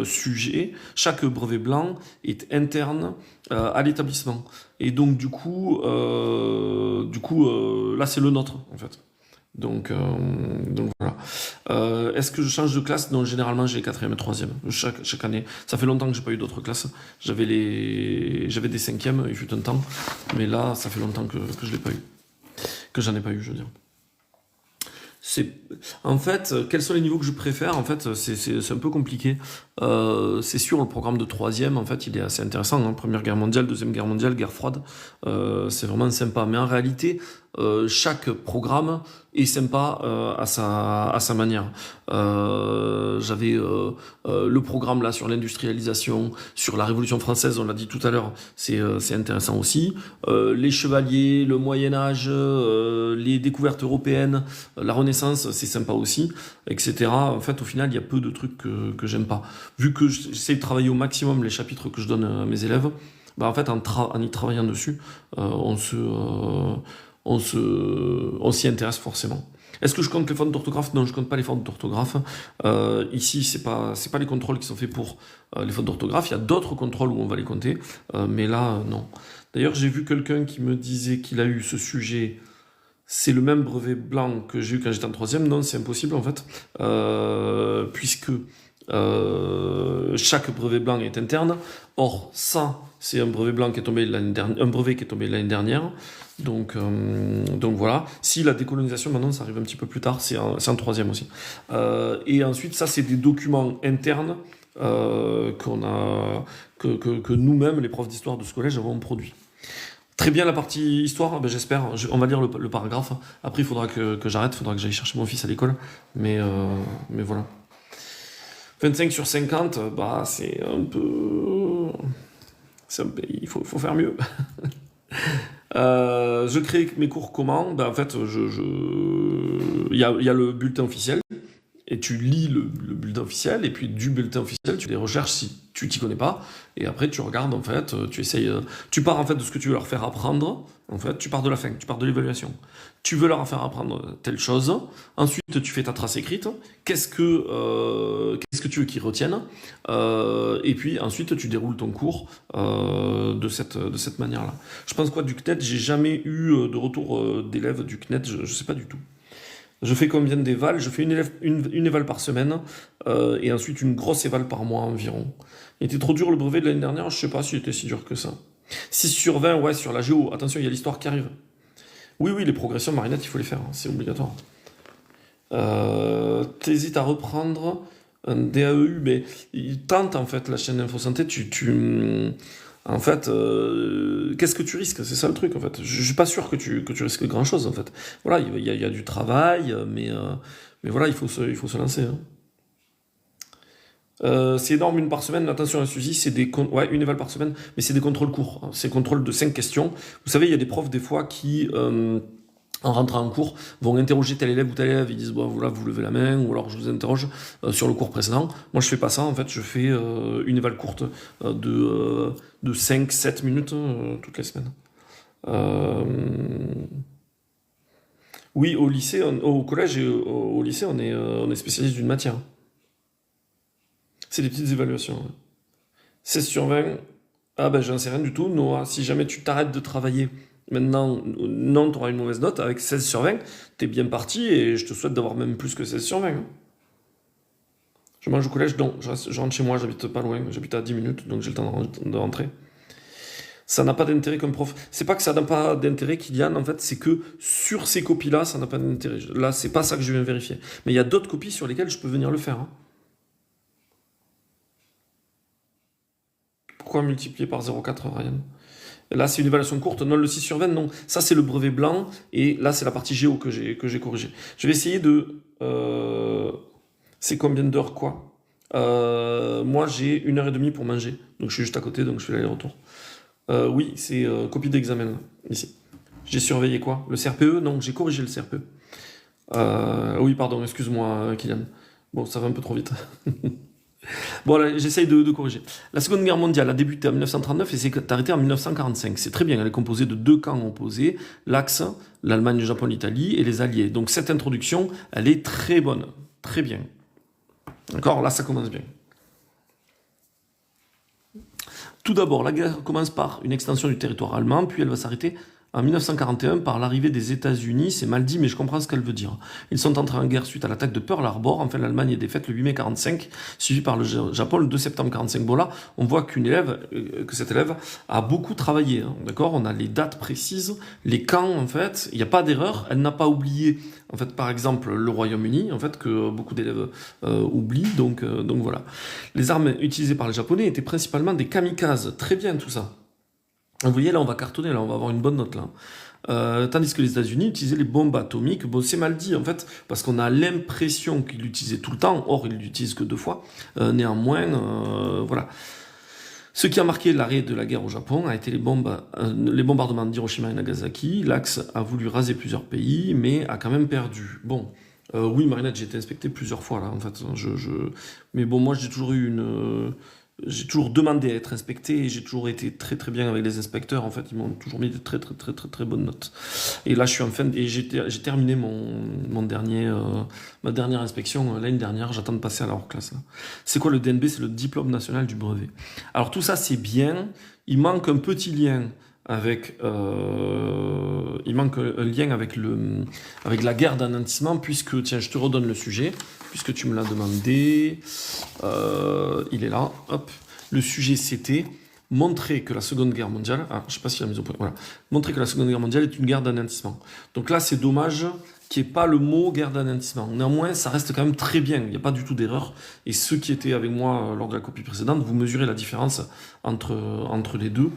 sujet, chaque brevet blanc est interne à l'établissement. Et donc du coup, là, c'est le nôtre, en fait. Donc voilà. Est-ce que je change de classe? Non, généralement j'ai 4e et 3e chaque année. Ça fait longtemps que j'ai pas eu d'autres classes. J'avais des 5e, il fut un temps, mais là ça fait longtemps que je l'ai pas eu. Que j'en ai pas eu, je veux dire. En fait, quels sont les niveaux que je préfère? En fait, c'est un peu compliqué. C'est sûr, le programme de 3e, en fait, il est assez intéressant, hein. Première guerre mondiale, Deuxième guerre mondiale, guerre froide. C'est vraiment sympa. Mais en réalité, chaque programme est sympa à sa manière. J'avais le programme là sur l'industrialisation, sur la Révolution française, on l'a dit tout à l'heure, c'est intéressant aussi. Les chevaliers, le Moyen-Âge, les découvertes européennes, la Renaissance, c'est sympa aussi, etc. En fait, au final, il y a peu de trucs que j'aime pas. Vu que j'essaie de travailler au maximum les chapitres que je donne à mes élèves, en fait, en y travaillant dessus, on s'y intéresse forcément. Est-ce que je compte les fautes d'orthographe? Non, je compte pas les fautes d'orthographe. Ici, c'est pas les contrôles qui sont faits pour les fautes d'orthographe. Il y a d'autres contrôles où on va les compter, mais là, non. D'ailleurs, j'ai vu quelqu'un qui me disait qu'il a eu ce sujet. C'est le même brevet blanc que j'ai eu quand j'étais en 3e. Non, c'est impossible en fait, puisque chaque brevet blanc est interne. Or, ça, c'est un brevet blanc qui est tombé l'année dernière, un brevet qui est tombé l'année dernière. Donc voilà. Si la décolonisation, maintenant, ça arrive un petit peu plus tard, c'est en 3e aussi. Et ensuite, ça, c'est des documents internes que nous-mêmes, les profs d'histoire de ce collège, avons produits. Très bien la partie histoire, j'espère. On va lire le paragraphe. Après, il faudra que j'arrête, il faudra que j'aille chercher mon fils à l'école. Mais voilà. 25 sur 50, c'est un peu... Il faut faire mieux. Je crée mes cours comment? Ben, en fait, il y a le bulletin officiel, et tu lis le bulletin officiel, et puis du bulletin officiel, tu fais des recherches si tu t'y connais pas, et après tu regardes, en fait, tu essayes, tu pars en fait de ce que tu veux leur faire apprendre, en fait, tu pars de la fin, tu pars de l'évaluation. Tu veux leur faire apprendre telle chose, ensuite tu fais ta trace écrite, qu'est-ce que tu veux qu'ils retiennent, et puis ensuite tu déroules ton cours de cette manière-là. Je pense quoi du CNET, j'ai jamais eu de retour d'élèves du CNET, je sais pas du tout. Je fais combien d'évals? Je fais une éval par semaine, et ensuite une grosse éval par mois environ. Il était trop dur le brevet de l'année dernière, je sais pas s'il était si dur que ça. 6 sur 20, ouais, sur la géo. Attention, il y a l'histoire qui arrive. Oui, oui, les progressions Marinette, il faut les faire, hein, c'est obligatoire. T'hésites à reprendre un DAEU, mais il tente en fait la chaîne Info Santé, en fait, qu'est-ce que tu risques? C'est ça le truc en fait. Je suis pas sûr que tu risques grand chose en fait. Voilà, il y a du travail, mais voilà, il faut se lancer, hein. C'est énorme, une par semaine. Attention à Suzy, ouais, une éval par semaine, mais c'est des contrôles courts, hein. C'est contrôle de 5 questions. Vous savez, il y a des profs des fois qui, en rentrant en cours, vont interroger tel élève ou tel élève. Ils disent, bon, voilà, vous levez la main, ou alors je vous interroge sur le cours précédent. Moi, je fais pas ça. En fait, je fais une éval courte de 5-7 minutes toutes les semaines. Euh, oui, au lycée, au collège et au lycée, on est spécialiste d'une matière. C'est des petites évaluations, ouais. 16 sur 20, ah ben j'en sais rien du tout. Noah, si jamais tu t'arrêtes de travailler maintenant, non, tu auras une mauvaise note. Avec 16 sur 20, t'es bien parti et je te souhaite d'avoir même plus que 16 sur 20, hein. Je mange au collège, non, je rentre chez moi, j'habite pas loin, j'habite à 10 minutes, donc j'ai le temps de rentrer. Ça n'a pas d'intérêt comme prof. C'est pas que ça n'a pas d'intérêt, Kylian, en fait, c'est que sur ces copies-là, ça n'a pas d'intérêt. Là, c'est pas ça que je viens vérifier. Mais il y a d'autres copies sur lesquelles je peux venir le faire, hein. Pourquoi multiplier par 0,4, Ryan? Là, c'est une évaluation courte. Non, le 6 sur 20, non. Ça, c'est le brevet blanc. Et là, c'est la partie géo que j'ai corrigée. Je vais essayer de... c'est combien d'heures, quoi? Moi, j'ai 1h30 pour manger. Donc, je suis juste à côté, donc je fais l'aller-retour. Oui, c'est copie d'examen, là, ici. J'ai surveillé quoi? Le CRPE? Non, j'ai corrigé le CRPE. Oui, pardon, excuse-moi, Kylian. Bon, ça va un peu trop vite. Bon, là, j'essaye de corriger. La Seconde Guerre mondiale a débuté en 1939 et s'est arrêtée en 1945. C'est très bien, elle est composée de 2 camps opposés, l'Axe, l'Allemagne, le Japon, l'Italie, et les Alliés. Donc cette introduction, elle est très bonne, très bien. D'accord, là ça commence bien. Tout d'abord, la guerre commence par une extension du territoire allemand, puis elle va s'arrêter en 1941 par l'arrivée des États-Unis. C'est mal dit, mais je comprends ce qu'elle veut dire. Ils sont entrés en guerre suite à l'attaque de Pearl Harbor. Enfin, l'Allemagne est défaite le 8 mai 45, suivi par le Japon le 2 septembre 45. Bon là, on voit que cet élève a beaucoup travaillé, hein, d'accord? On a les dates précises, les camps, en fait. Il n'y a pas d'erreur. Elle n'a pas oublié, en fait, par exemple, le Royaume-Uni, en fait, que beaucoup d'élèves oublient. Donc voilà. Les armes utilisées par les Japonais étaient principalement des kamikazes. Très bien tout ça. Vous voyez, là, on va cartonner, là, on va avoir une bonne note, là. Tandis que les États-Unis utilisaient les bombes atomiques. Bon, c'est mal dit, en fait, parce qu'on a l'impression qu'ils l'utilisaient tout le temps. Or, ils l'utilisent que 2 fois. Néanmoins, voilà. Ce qui a marqué l'arrêt de la guerre au Japon a été les bombardements d'Hiroshima et Nagasaki. L'Axe a voulu raser plusieurs pays, mais a quand même perdu. Bon, oui, Marinette, j'ai été inspecté plusieurs fois, là, en fait. Mais bon, moi, j'ai toujours eu j'ai toujours demandé à être inspecté et j'ai toujours été très très bien avec les inspecteurs. En fait, ils m'ont toujours mis de très très très très très bonnes notes. Et là, je suis en fin et j'ai terminé ma dernière inspection l'année dernière. J'attends de passer à la hors classe, là. C'est quoi le DNB? C'est le diplôme national du brevet. Alors tout ça, c'est bien. Il manque un petit lien avec il manque un lien avec la guerre d'anéantissement, puisque, tiens, je te redonne le sujet, puisque tu me l'as demandé. Il est là, hop. Le sujet, c'était montrer que la Seconde Guerre mondiale, je sais pas si la mise au point, voilà, montrer que la Seconde Guerre mondiale est une guerre d'anéantissement. Donc là, c'est dommage qu'il n'y ait pas le mot guerre d'anéantissement. Néanmoins, ça reste quand même très bien, il n'y a pas du tout d'erreur. Et ceux qui étaient avec moi lors de la copie précédente, vous mesurez la différence entre les deux.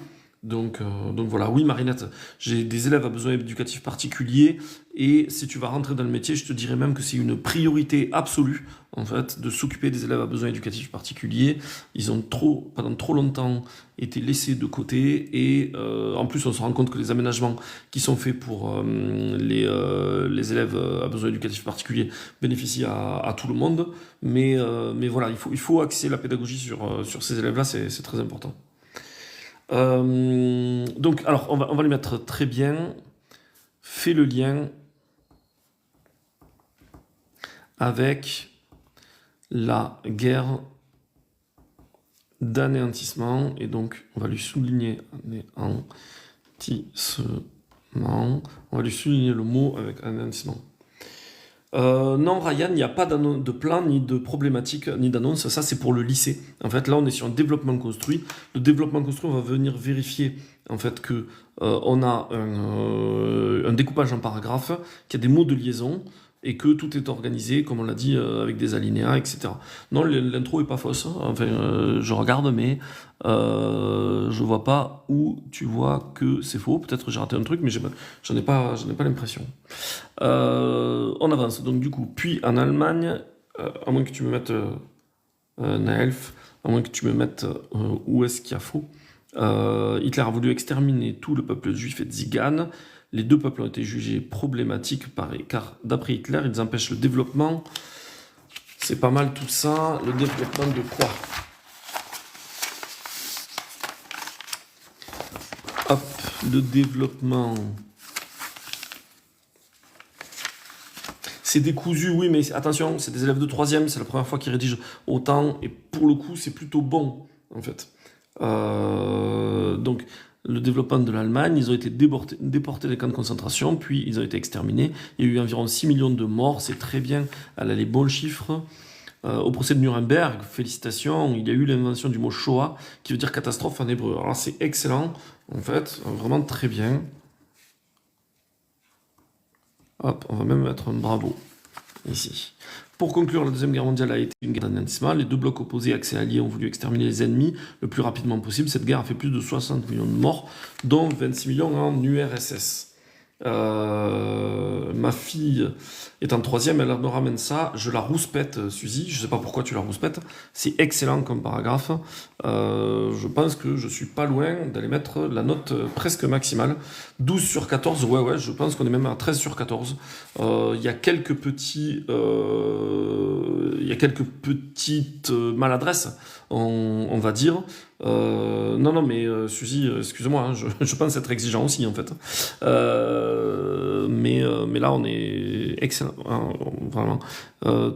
Donc voilà, oui Marinette, j'ai des élèves à besoins éducatifs particuliers et si tu vas rentrer dans le métier, je te dirais même que c'est une priorité absolue en fait de s'occuper des élèves à besoins éducatifs particuliers. Ils ont pendant trop longtemps été laissés de côté et en plus on se rend compte que les aménagements qui sont faits pour les élèves à besoins éducatifs particuliers bénéficient à tout le monde. Mais voilà, il faut axer la pédagogie sur ces élèves-là, c'est très important. Donc, alors, on va les mettre très bien. Fais le lien avec la guerre d'anéantissement. Et donc, on va lui souligner anéantissement. On va lui souligner le mot avec anéantissement. Non, Ryan, il n'y a pas de plan, ni de problématique, ni d'annonce. Ça, c'est pour le lycée. En fait, là, on est sur un développement construit. Le développement construit, on va venir vérifier en fait que on a un découpage en paragraphes, qu'il y a des mots de liaison et que tout est organisé, comme on l'a dit, avec des alinéas, etc. Non, l'intro est pas fausse. Enfin, je regarde, mais je vois pas où tu vois que c'est faux. Peut-être que j'ai raté un truc, mais j'en ai pas l'impression. On avance. Donc du coup, puis en Allemagne, à moins que tu me mettes Naelf, à moins que tu me mettes où est-ce qu'il y a faux. Hitler a voulu exterminer tout le peuple juif et Tzigan. Les deux peuples ont été jugés problématiques car d'après Hitler, ils empêchent le développement. C'est pas mal tout ça. Le développement de quoi? Hop, le développement. C'est décousu, oui, mais attention, c'est des élèves de 3e, c'est la première fois qu'ils rédigent autant, et pour le coup, c'est plutôt bon, en fait. Donc, le développement de l'Allemagne, ils ont été déportés des camps de concentration, puis ils ont été exterminés. Il y a eu environ 6 millions de morts, c'est très bien, elle a les bons chiffres. Au procès de Nuremberg, félicitations, il y a eu l'invention du mot Shoah, qui veut dire catastrophe en hébreu. Alors c'est excellent, en fait, vraiment très bien. Hop, on va même mettre un bravo, ici. Pour conclure, la Deuxième Guerre mondiale a été une guerre d'anéantissement. Les deux blocs opposés, Axis et Alliés, ont voulu exterminer les ennemis le plus rapidement possible. Cette guerre a fait plus de 60 millions de morts, dont 26 millions en URSS. Ma fille est en 3e, elle me ramène ça. Je la rouspète, Suzy. Je sais pas pourquoi tu la rouspètes. C'est excellent comme paragraphe. Je pense que je suis pas loin d'aller mettre la note presque maximale. 12 sur 14, ouais, je pense qu'on est même à 13 sur 14. Il y a quelques petites maladresses, on va dire. Non, mais Suzy, excuse-moi, hein, je pense être exigeant aussi, en fait. Mais là, on est excellent, hein, vraiment.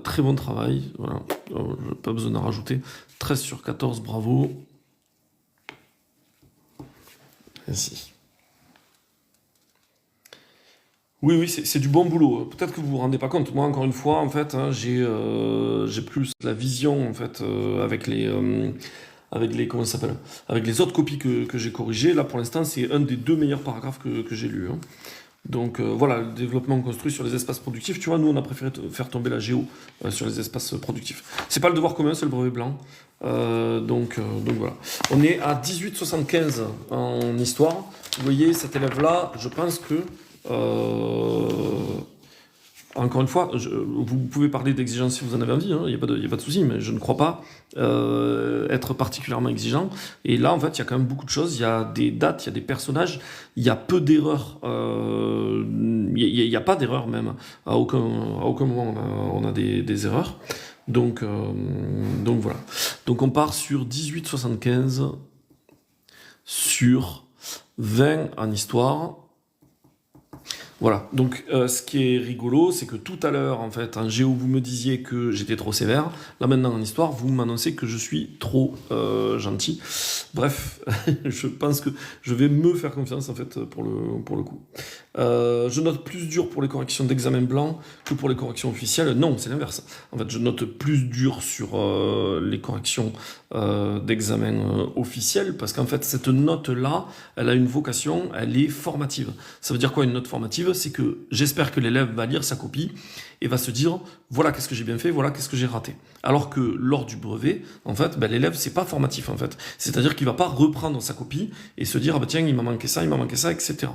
Très bon travail, voilà. Pas besoin d'en rajouter. 13 sur 14, bravo. Merci. Oui, c'est du bon boulot. Peut-être que vous vous rendez pas compte. Moi, encore une fois, en fait, hein, j'ai plus la vision, en fait, comment ça s'appelle, avec les autres copies que j'ai corrigées. Là, pour l'instant, c'est un des deux meilleurs paragraphes que j'ai lus. Hein. Donc voilà, le développement construit sur les espaces productifs. Tu vois, nous, on a préféré faire tomber la géo sur les espaces productifs. C'est pas le devoir commun, c'est le brevet blanc. Donc voilà. On est à 18,75 en histoire. Vous voyez, cet élève-là, je pense que... encore une fois, vous pouvez parler d'exigence si vous en avez envie, il n'y a pas de souci, mais je ne crois pas être particulièrement exigeant. Et là, en fait, il y a quand même beaucoup de choses. Il y a des dates, il y a des personnages, il y a peu d'erreurs. Il n'y a pas d'erreurs même. À aucun moment, on a des erreurs. Donc voilà. Donc on part sur 18,75 sur 20 en histoire. Voilà, donc ce qui est rigolo, c'est que tout à l'heure, en fait, en géo, vous me disiez que j'étais trop sévère. Là, maintenant, en histoire, vous m'annoncez que je suis trop gentil. Bref, je pense que je vais me faire confiance, en fait, pour le coup. Je note plus dur pour les corrections d'examen blanc que pour les corrections officielles. Non, c'est l'inverse. En fait, je note plus dur sur les corrections d'examen officiel, parce qu'en fait, cette note-là, elle a une vocation, elle est formative. Ça veut dire quoi, une note formative? formative, c'est que j'espère que l'élève va lire sa copie et va se dire, voilà qu'est-ce que j'ai bien fait, voilà qu'est-ce que j'ai raté. Alors que lors du brevet, en fait, ben, l'élève, c'est pas formatif, en fait. C'est-à-dire qu'il va pas reprendre sa copie et se dire, ah, ben, tiens, il m'a manqué ça, etc.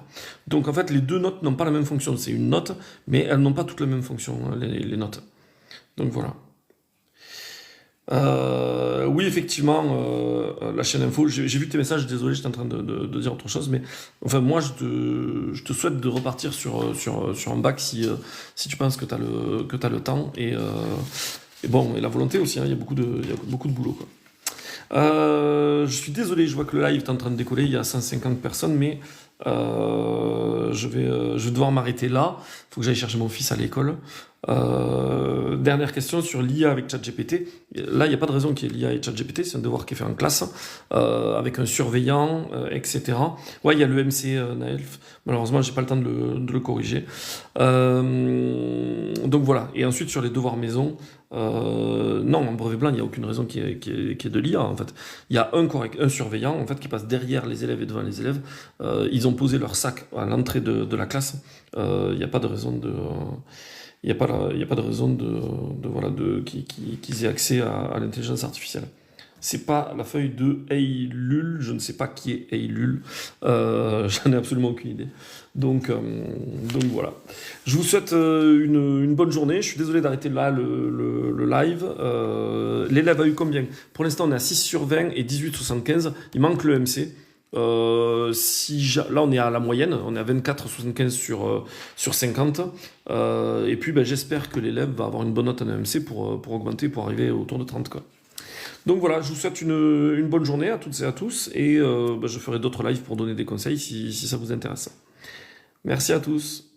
Donc, en fait, les deux notes n'ont pas la même fonction. C'est une note, mais elles n'ont pas toutes la même fonction, hein, les notes. Donc, voilà. Oui, effectivement, la chaîne info, j'ai vu tes messages, désolé, j'étais en train de dire autre chose, mais enfin, moi, je te souhaite de repartir sur un bac si tu penses que tu as le temps et bon, et la volonté aussi, hein, il y a beaucoup de boulot, quoi. Je suis désolé, je vois que le live est en train de décoller, il y a 150 personnes, mais je vais devoir m'arrêter là. Il faut que j'aille chercher mon fils à l'école. Dernière question sur l'IA avec ChatGPT. Là, il n'y a pas de raison qu'il y ait l'IA et ChatGPT, c'est un devoir qui est fait en classe, avec un surveillant, etc. Ouais, il y a le MC Naelf. Malheureusement, j'ai pas le temps de le corriger. Donc voilà. Et ensuite, sur les devoirs maison, non, en brevet blanc, il n'y a aucune raison qu'il y ait de l'IA, en fait. Il y a un surveillant, en fait, qui passe derrière les élèves et devant les élèves. Ils ont posé leur sac à l'entrée de la classe. Il n'y a pas de raison de... Il n'y a pas de raison qu'ils aient accès à l'intelligence artificielle. C'est pas la feuille de Eilul, je ne sais pas qui est Eilul, j'en ai absolument aucune idée. Donc voilà. Je vous souhaite une bonne journée. Je suis désolé d'arrêter là le live. L'élève a eu combien? Pour l'instant, on est à 6 sur 20 et 18,75. Il manque le MC. Là on est à la moyenne, on est à 24,75 sur 50, et puis ben, j'espère que l'élève va avoir une bonne note en EMC pour augmenter, pour arriver autour de 30 quoi. Donc voilà, je vous souhaite une bonne journée à toutes et à tous, et ben, je ferai d'autres lives pour donner des conseils si ça vous intéresse. Merci à tous.